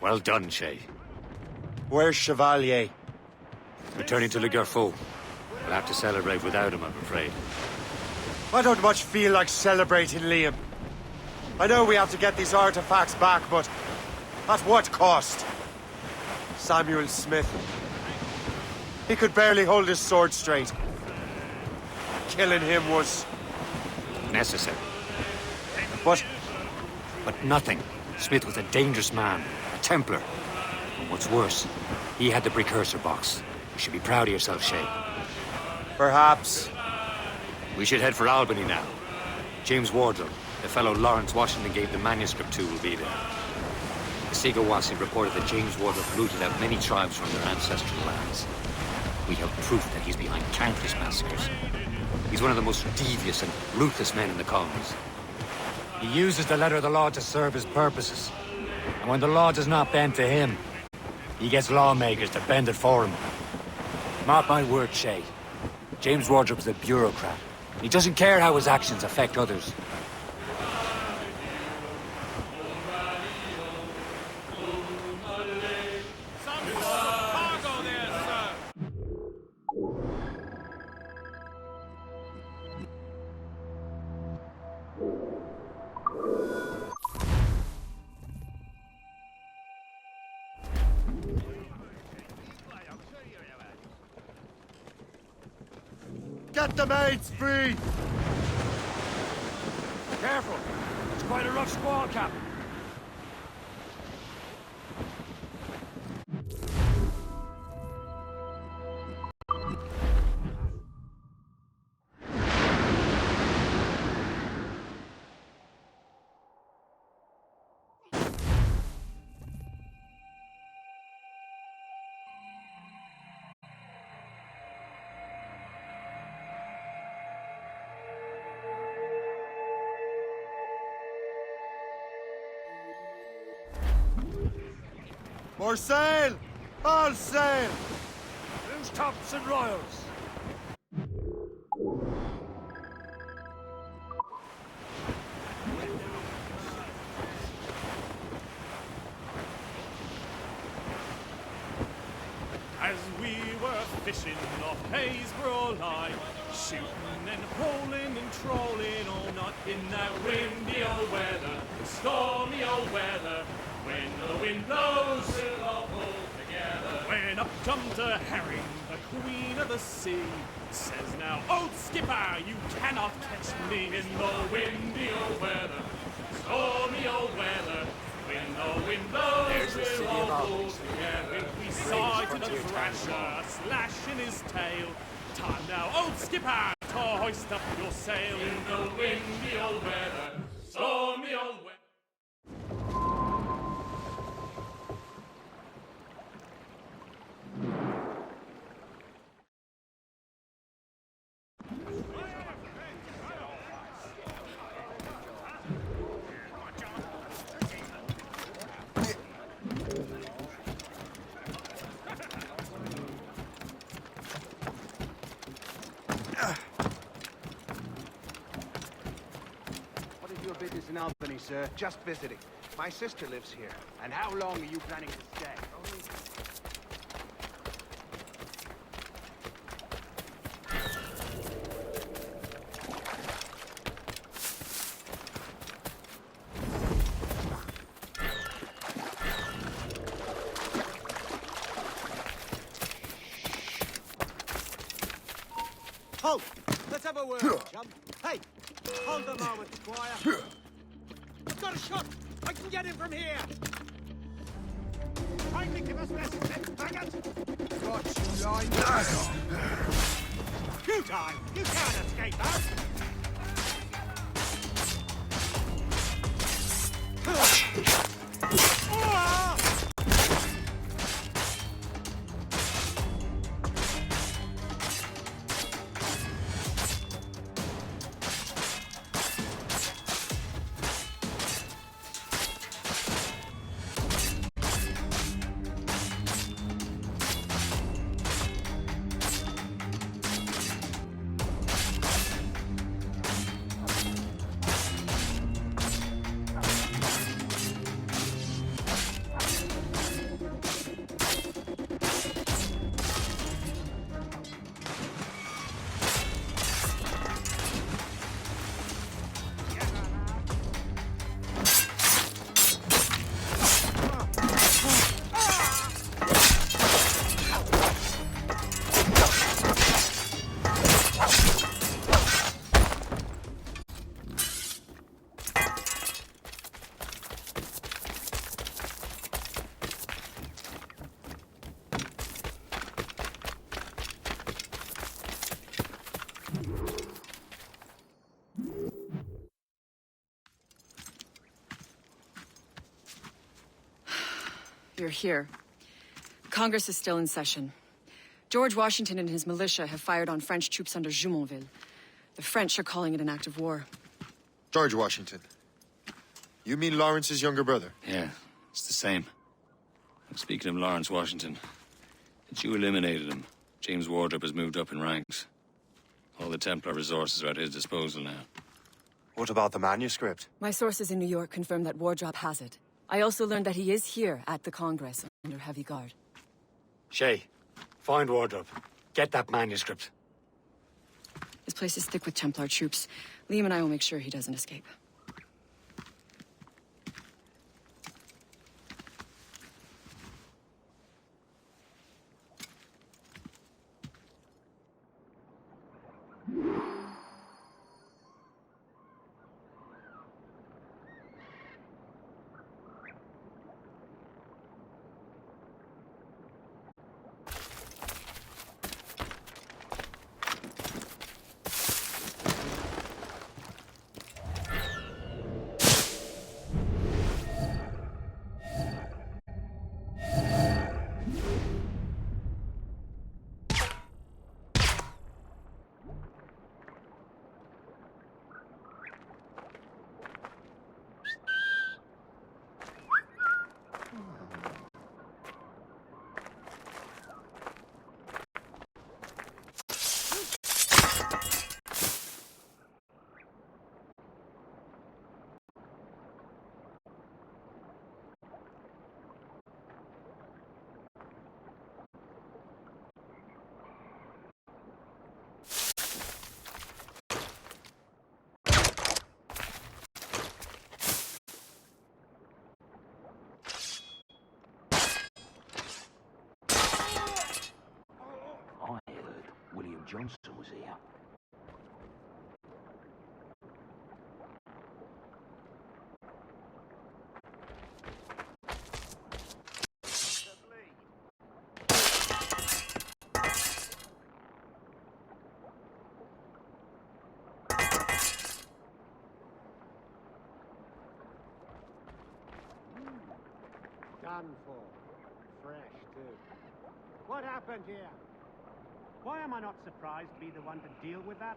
Well done, Shay. Where's Chevalier? Returning to Le Garfou. We'll have to celebrate without him, I'm afraid. I don't much feel like celebrating, Liam. I know we have to get these artifacts back, but at what cost? Samuel Smith. He could barely hold his sword straight. Killing him was... necessary. But nothing. Smith was a dangerous man, a Templar. And what's worse, he had the precursor box. You should be proud of yourself, Shay. Perhaps. We should head for Albany now. James Wardle, the fellow Lawrence Washington gave the manuscript to, will be there. The Sigawasi reported that James Wardle rooted out many tribes from their ancestral lands. We have proof that he's behind countless massacres. He's one of the most devious and ruthless men in the colonies. He uses the letter of the law to serve his purposes. And when the law does not bend to him, he gets lawmakers to bend it for him. Mark my word, Shay. James Wardrop is a bureaucrat. He doesn't care how his actions affect others. Get the maids free! Careful! It's quite a rough squall, Captain. More sail! All sail! Loose tops and royals! As we were fishing off Haysborough line, shooting and poling and trolling all night in that windy old weather, the stormy old weather. When the wind blows, we'll all pull together. When up comes a herring, a queen of the sea, says now, "Old skipper, you cannot catch me in the windy old weather, stormy old weather. When the wind blows, we'll all pull together." If we sighted a thrasher, a slash in his tail, time now, old skipper, to hoist up your sail. In the windy old weather, stormy old weather. What is your business in Albany, sir? Just visiting. My sister lives here. And how long are you planning to stay? Halt! Let's have a word, chum. Hey, hold a moment, Squire. I've got a shot. I can get him from here. Kindly give us messages, faggot. Got you lined up. You time. You can't escape us. You're here. Congress is still in session. George Washington and his militia have fired on French troops under Jumonville. The French are calling it an act of war. George Washington. You mean Lawrence's younger brother? Yeah, it's the same. And speaking of Lawrence Washington, since you eliminated him, James Wardrop has moved up in ranks. All the Templar resources are at his disposal now. What about the manuscript? My sources in New York confirm that Wardrop has it. I also learned that he is here at the Congress under heavy guard. Shay, find Wardrop. Get that manuscript. This place is thick with Templar troops. Liam and I will make sure he doesn't escape. Johnson was here. Done for. Fresh, too. What happened here? Why am I not surprised to be the one to deal with that?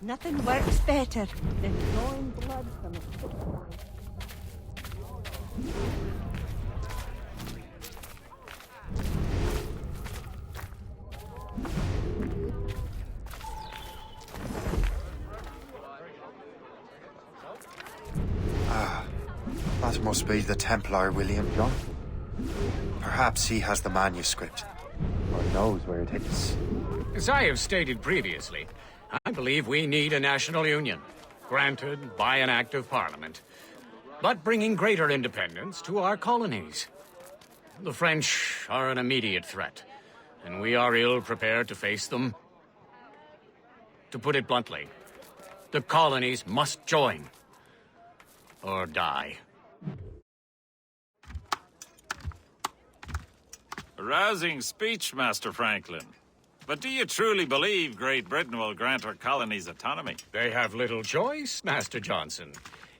Nothing works better than drawing blood from a sick man. That must be the Templar William John. Perhaps he has the manuscript, or knows where it is. As I have stated previously, I believe we need a national union, granted by an act of parliament, but bringing greater independence to our colonies. The French are an immediate threat, and we are ill prepared to face them. To put it bluntly, the colonies must join, or die. A rousing speech, Master Franklin. But do you truly believe Great Britain will grant our colonies autonomy? They have little choice, Master Johnson.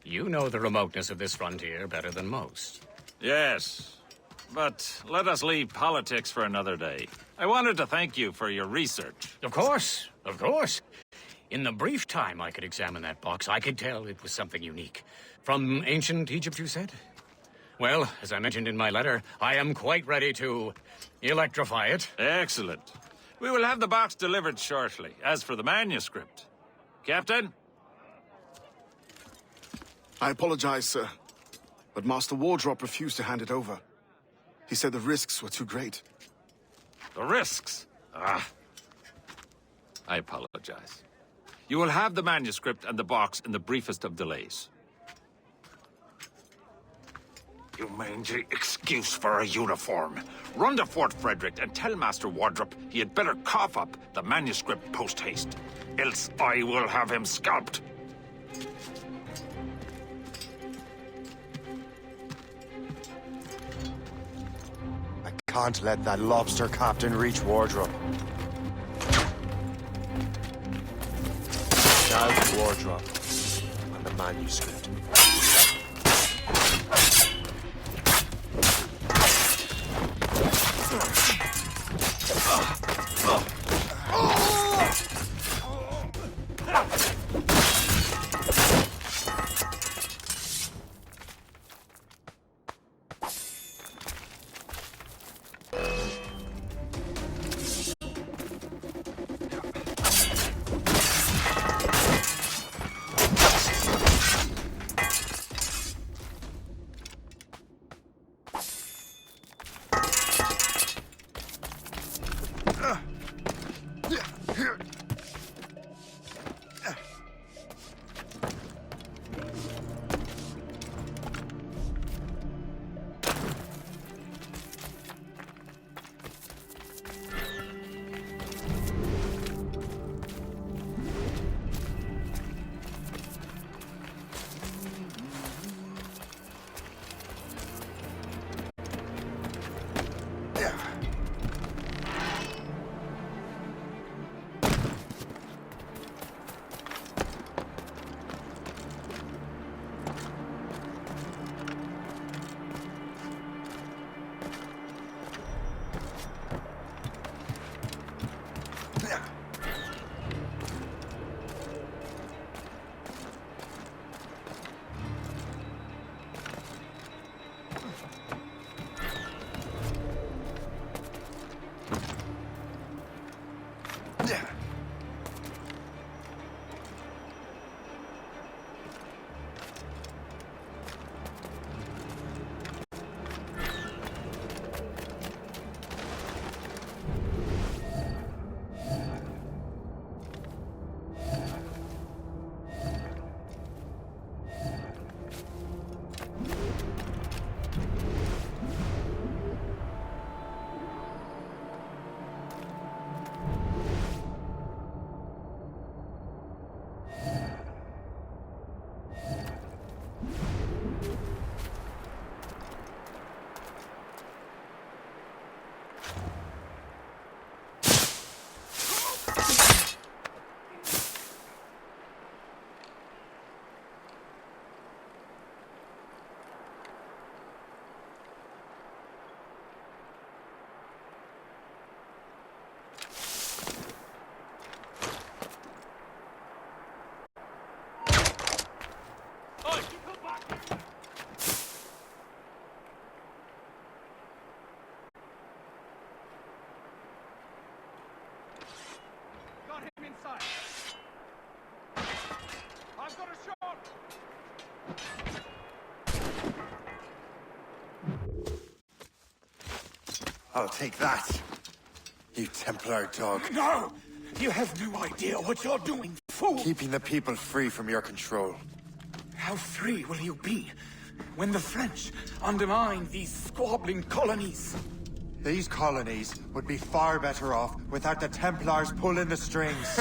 You know the remoteness of this frontier better than most. Yes, but let us leave politics for another day. I wanted to thank you for your research. Of course, of course. In the brief time I could examine that box, I could tell it was something unique. From ancient Egypt, you said? Well, as I mentioned in my letter, I am quite ready to electrify it. Excellent. We will have the box delivered shortly. As for the manuscript... Captain? I apologize, sir, but Master Wardrop refused to hand it over. He said the risks were too great. The risks? Ah. I apologize. You will have the manuscript and the box in the briefest of delays. You mangy excuse for a uniform. Run to Fort Frederick and tell Master Wardrop he had better cough up the manuscript post-haste. Else I will have him scalped. I can't let that lobster captain reach Wardrop. Now to Wardrop and the manuscript. Got him inside. I've got a shot. I'll take that, you Templar dog. No! You have no idea what you're doing, fool! Keeping the people free from your control. How free will you be when the French undermine these squabbling colonies? These colonies would be far better off without the Templars pulling the strings.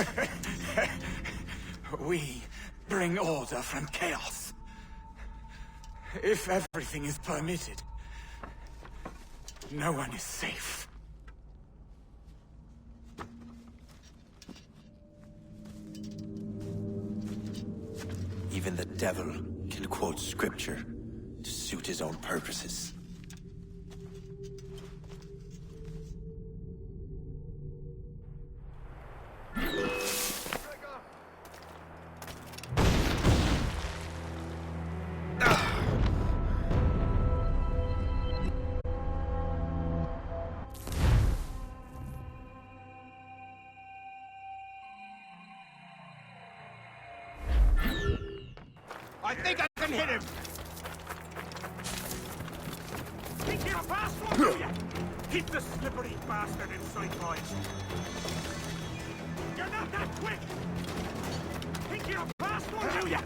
We bring order from chaos. If everything is permitted, no one is safe. Even the devil can quote scripture to suit his own purposes. I think I can hit him! Think you're a fast one, do ya? Keep the slippery bastard in sight, boys. You're not that quick! Think you're a fast one, do ya?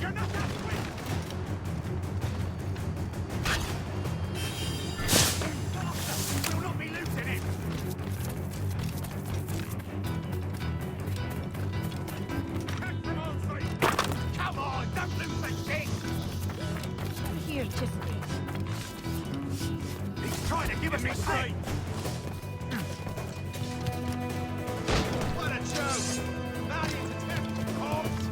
You're not that quick! Faster! You'll not be losing it! Come on, don't lose the thing! Here, just He's trying to give us a sight! What a joke! Valiant attempt, Hobbs!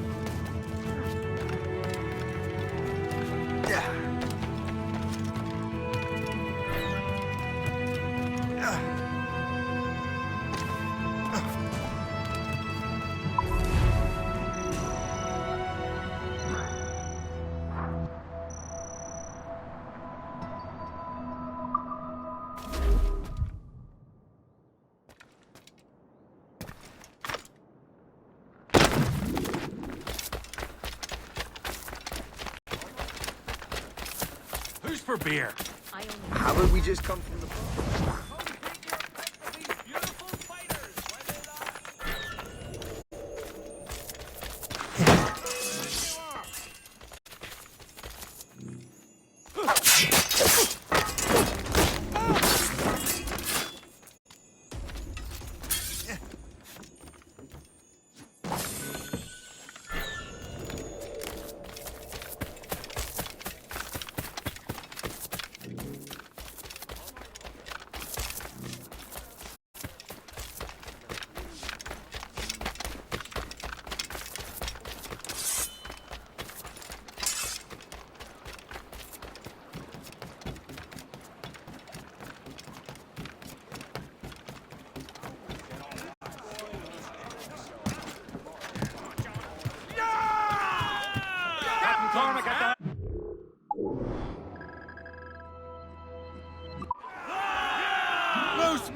Who's for beer? How would we just come from the bar?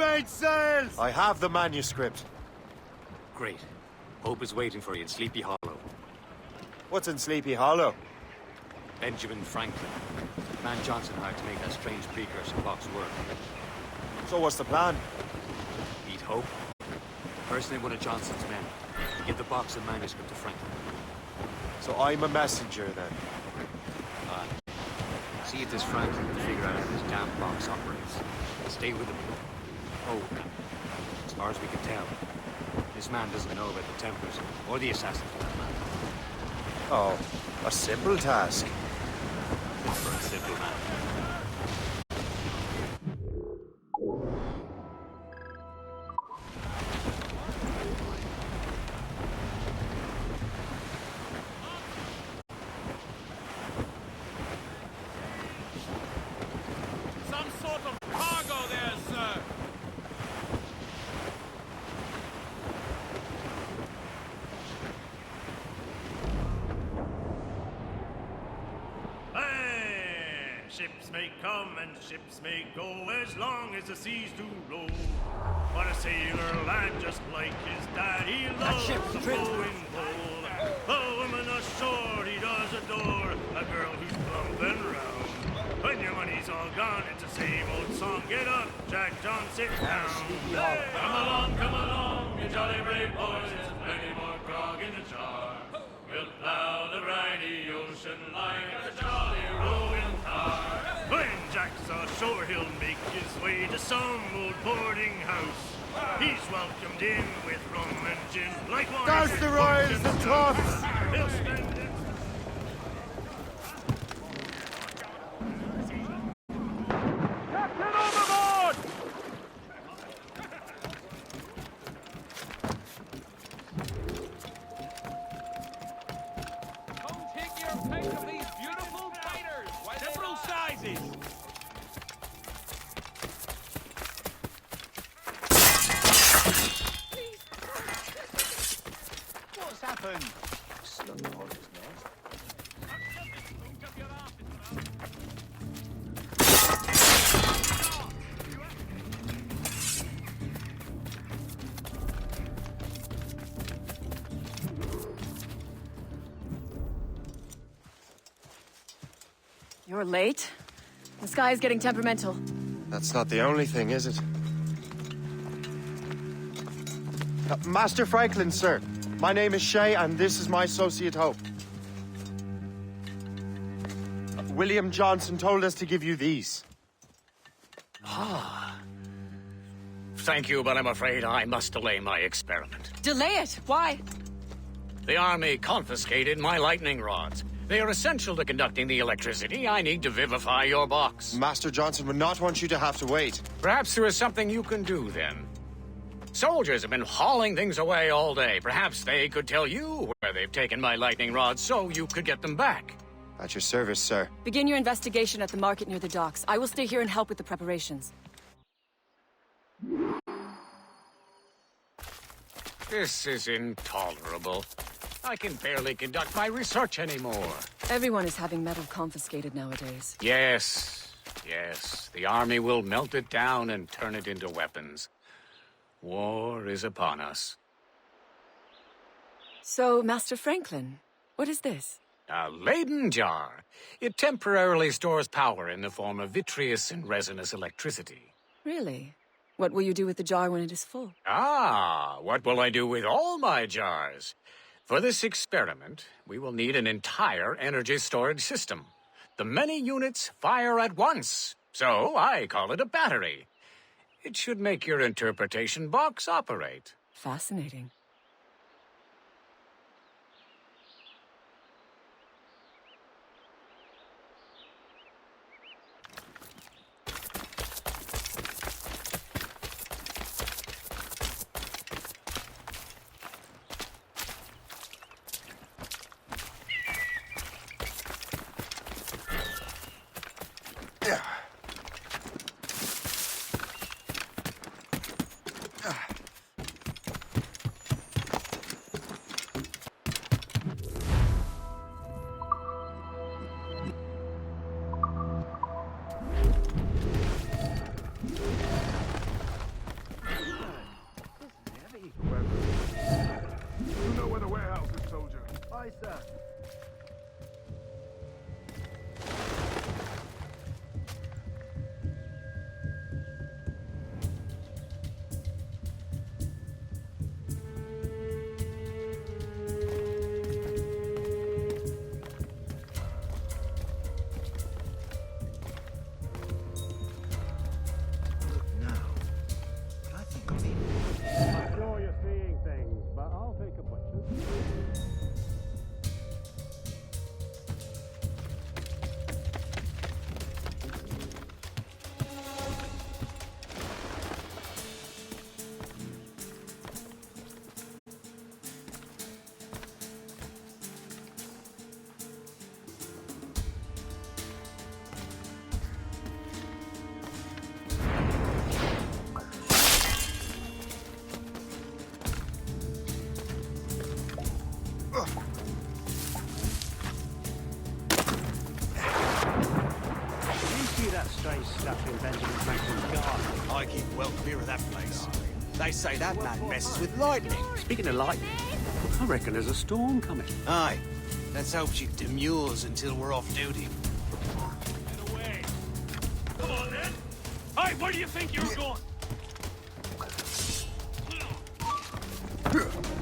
mainsails! I have the manuscript. Great. Hope is waiting for you in Sleepy Hollow. What's in Sleepy Hollow? Benjamin Franklin. The man Johnson hired to make that strange precursor box work. So what's the plan? Meet Hope. Personate one of Johnson's men. Give the box and manuscript to Franklin. So I'm a messenger, then? See if this Franklin can figure out how this damn box operates. Stay with him. Oh, as far as we can tell, this man doesn't know about the Templars, or the assassins for that matter. Oh, a simple task. For a simple man. Some sort of cargo there, sir. Hey, ships may come and ships may go as long as the seas do roll. But a sailor lad just like his dad, he loves a flowing bowl. A woman ashore he does adore, a girl who's plump and round. When your money's all gone, it's the same old song. Get up, Jack John, sit down. Hey, come along, you jolly brave boys. There's plenty more grog in the jar. We'll plow the briny ocean like a jolly rolling car. When Jack's ashore, he'll make his way to some old boarding house. He's welcomed in with rum and gin, like one. Douse the royals and tops! He'll spend it. Captain overboard! Come take your pick of these beautiful fighters. Several sizes. What's happened? You're late. The sky is getting temperamental. That's not the only thing, is it? Master Franklin, sir. My name is Shay, and this is my associate Hope. William Johnson told us to give you these. Thank you, but I'm afraid I must delay my experiment. Delay it! Why? The army confiscated my lightning rods. They are essential to conducting the electricity I need to vivify your box. Master Johnson would not want you to have to wait. Perhaps there is something you can do, then. Soldiers have been hauling things away all day. Perhaps they could tell you where they've taken my lightning rods so you could get them back. At your service, sir. Begin your investigation at the market near the docks. I will stay here and help with the preparations. This is intolerable. I can barely conduct my research anymore. Everyone is having metal confiscated nowadays. Yes. The army will melt it down and turn it into weapons. War is upon us. So, Master Franklin, what is this? A Leyden jar. It temporarily stores power in the form of vitreous and resinous electricity. Really? What will you do with the jar when it is full? What will I do with all my jars? For this experiment, we will need an entire energy storage system. The many units fire at once, so I call it a battery. It should make your interpretation box operate. Fascinating. They say that man messes with lightning. Speaking of lightning, I reckon there's a storm coming. Aye. Let's hope she demurs until we're off duty. Get away. Come on, then. Hey, where do you think you're going?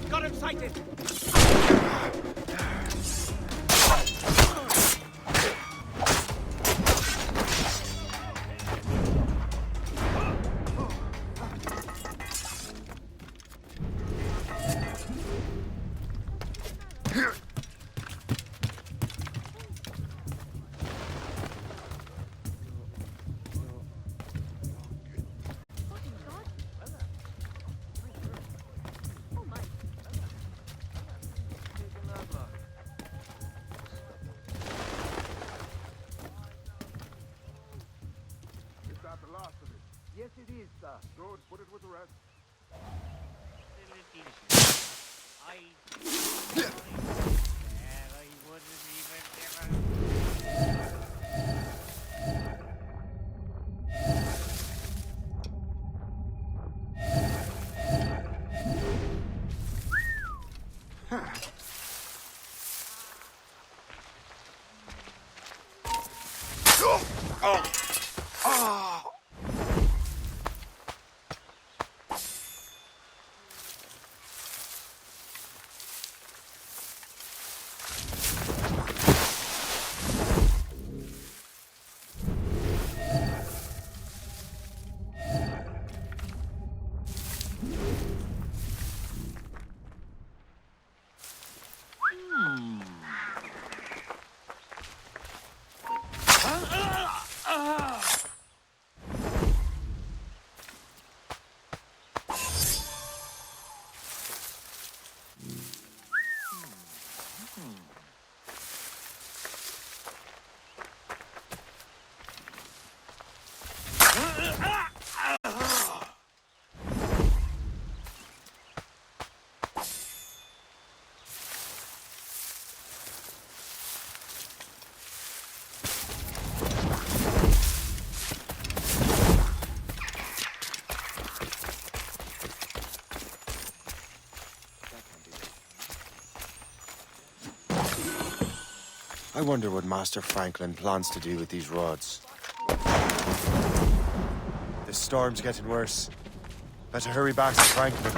Got him sighted! Yes, it is, sir. Good. Put it with the rest. I wonder what Master Franklin plans to do with these rods. The storm's getting worse. Better hurry back to Franklin.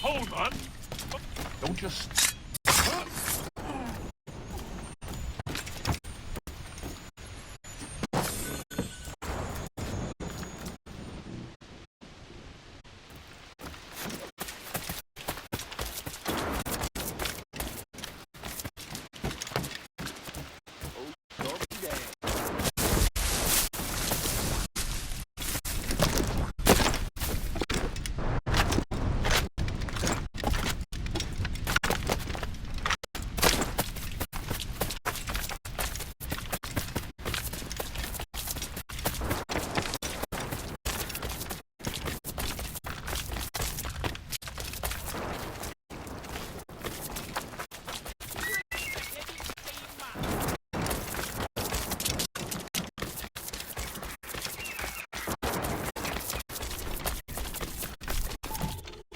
Hold on. Don't just...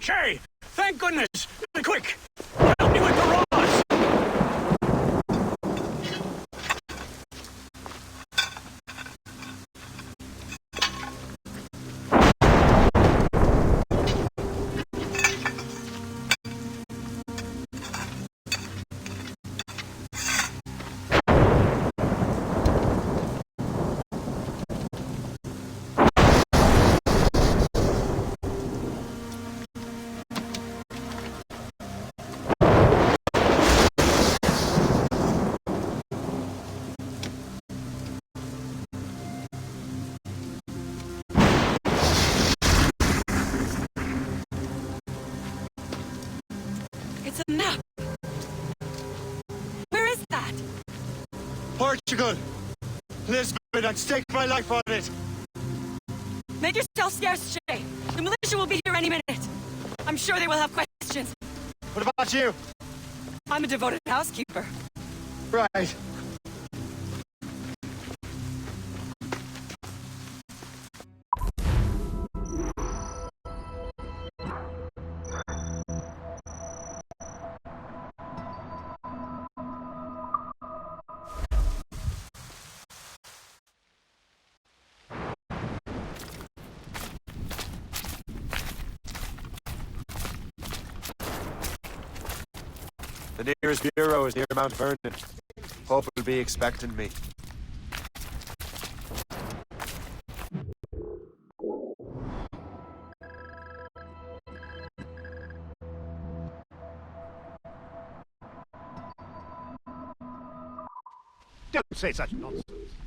Shay! Thank goodness! Quick! Help me with the rods! It's a map. Where is that? Portugal! Lisbon, I'd stake my life on it! Make yourself scarce, Shay. The militia will be here any minute. I'm sure they will have questions. What about you? I'm a devoted housekeeper. Right. The nearest bureau is near Mount Vernon. Hope will be expecting me. Don't say such nonsense.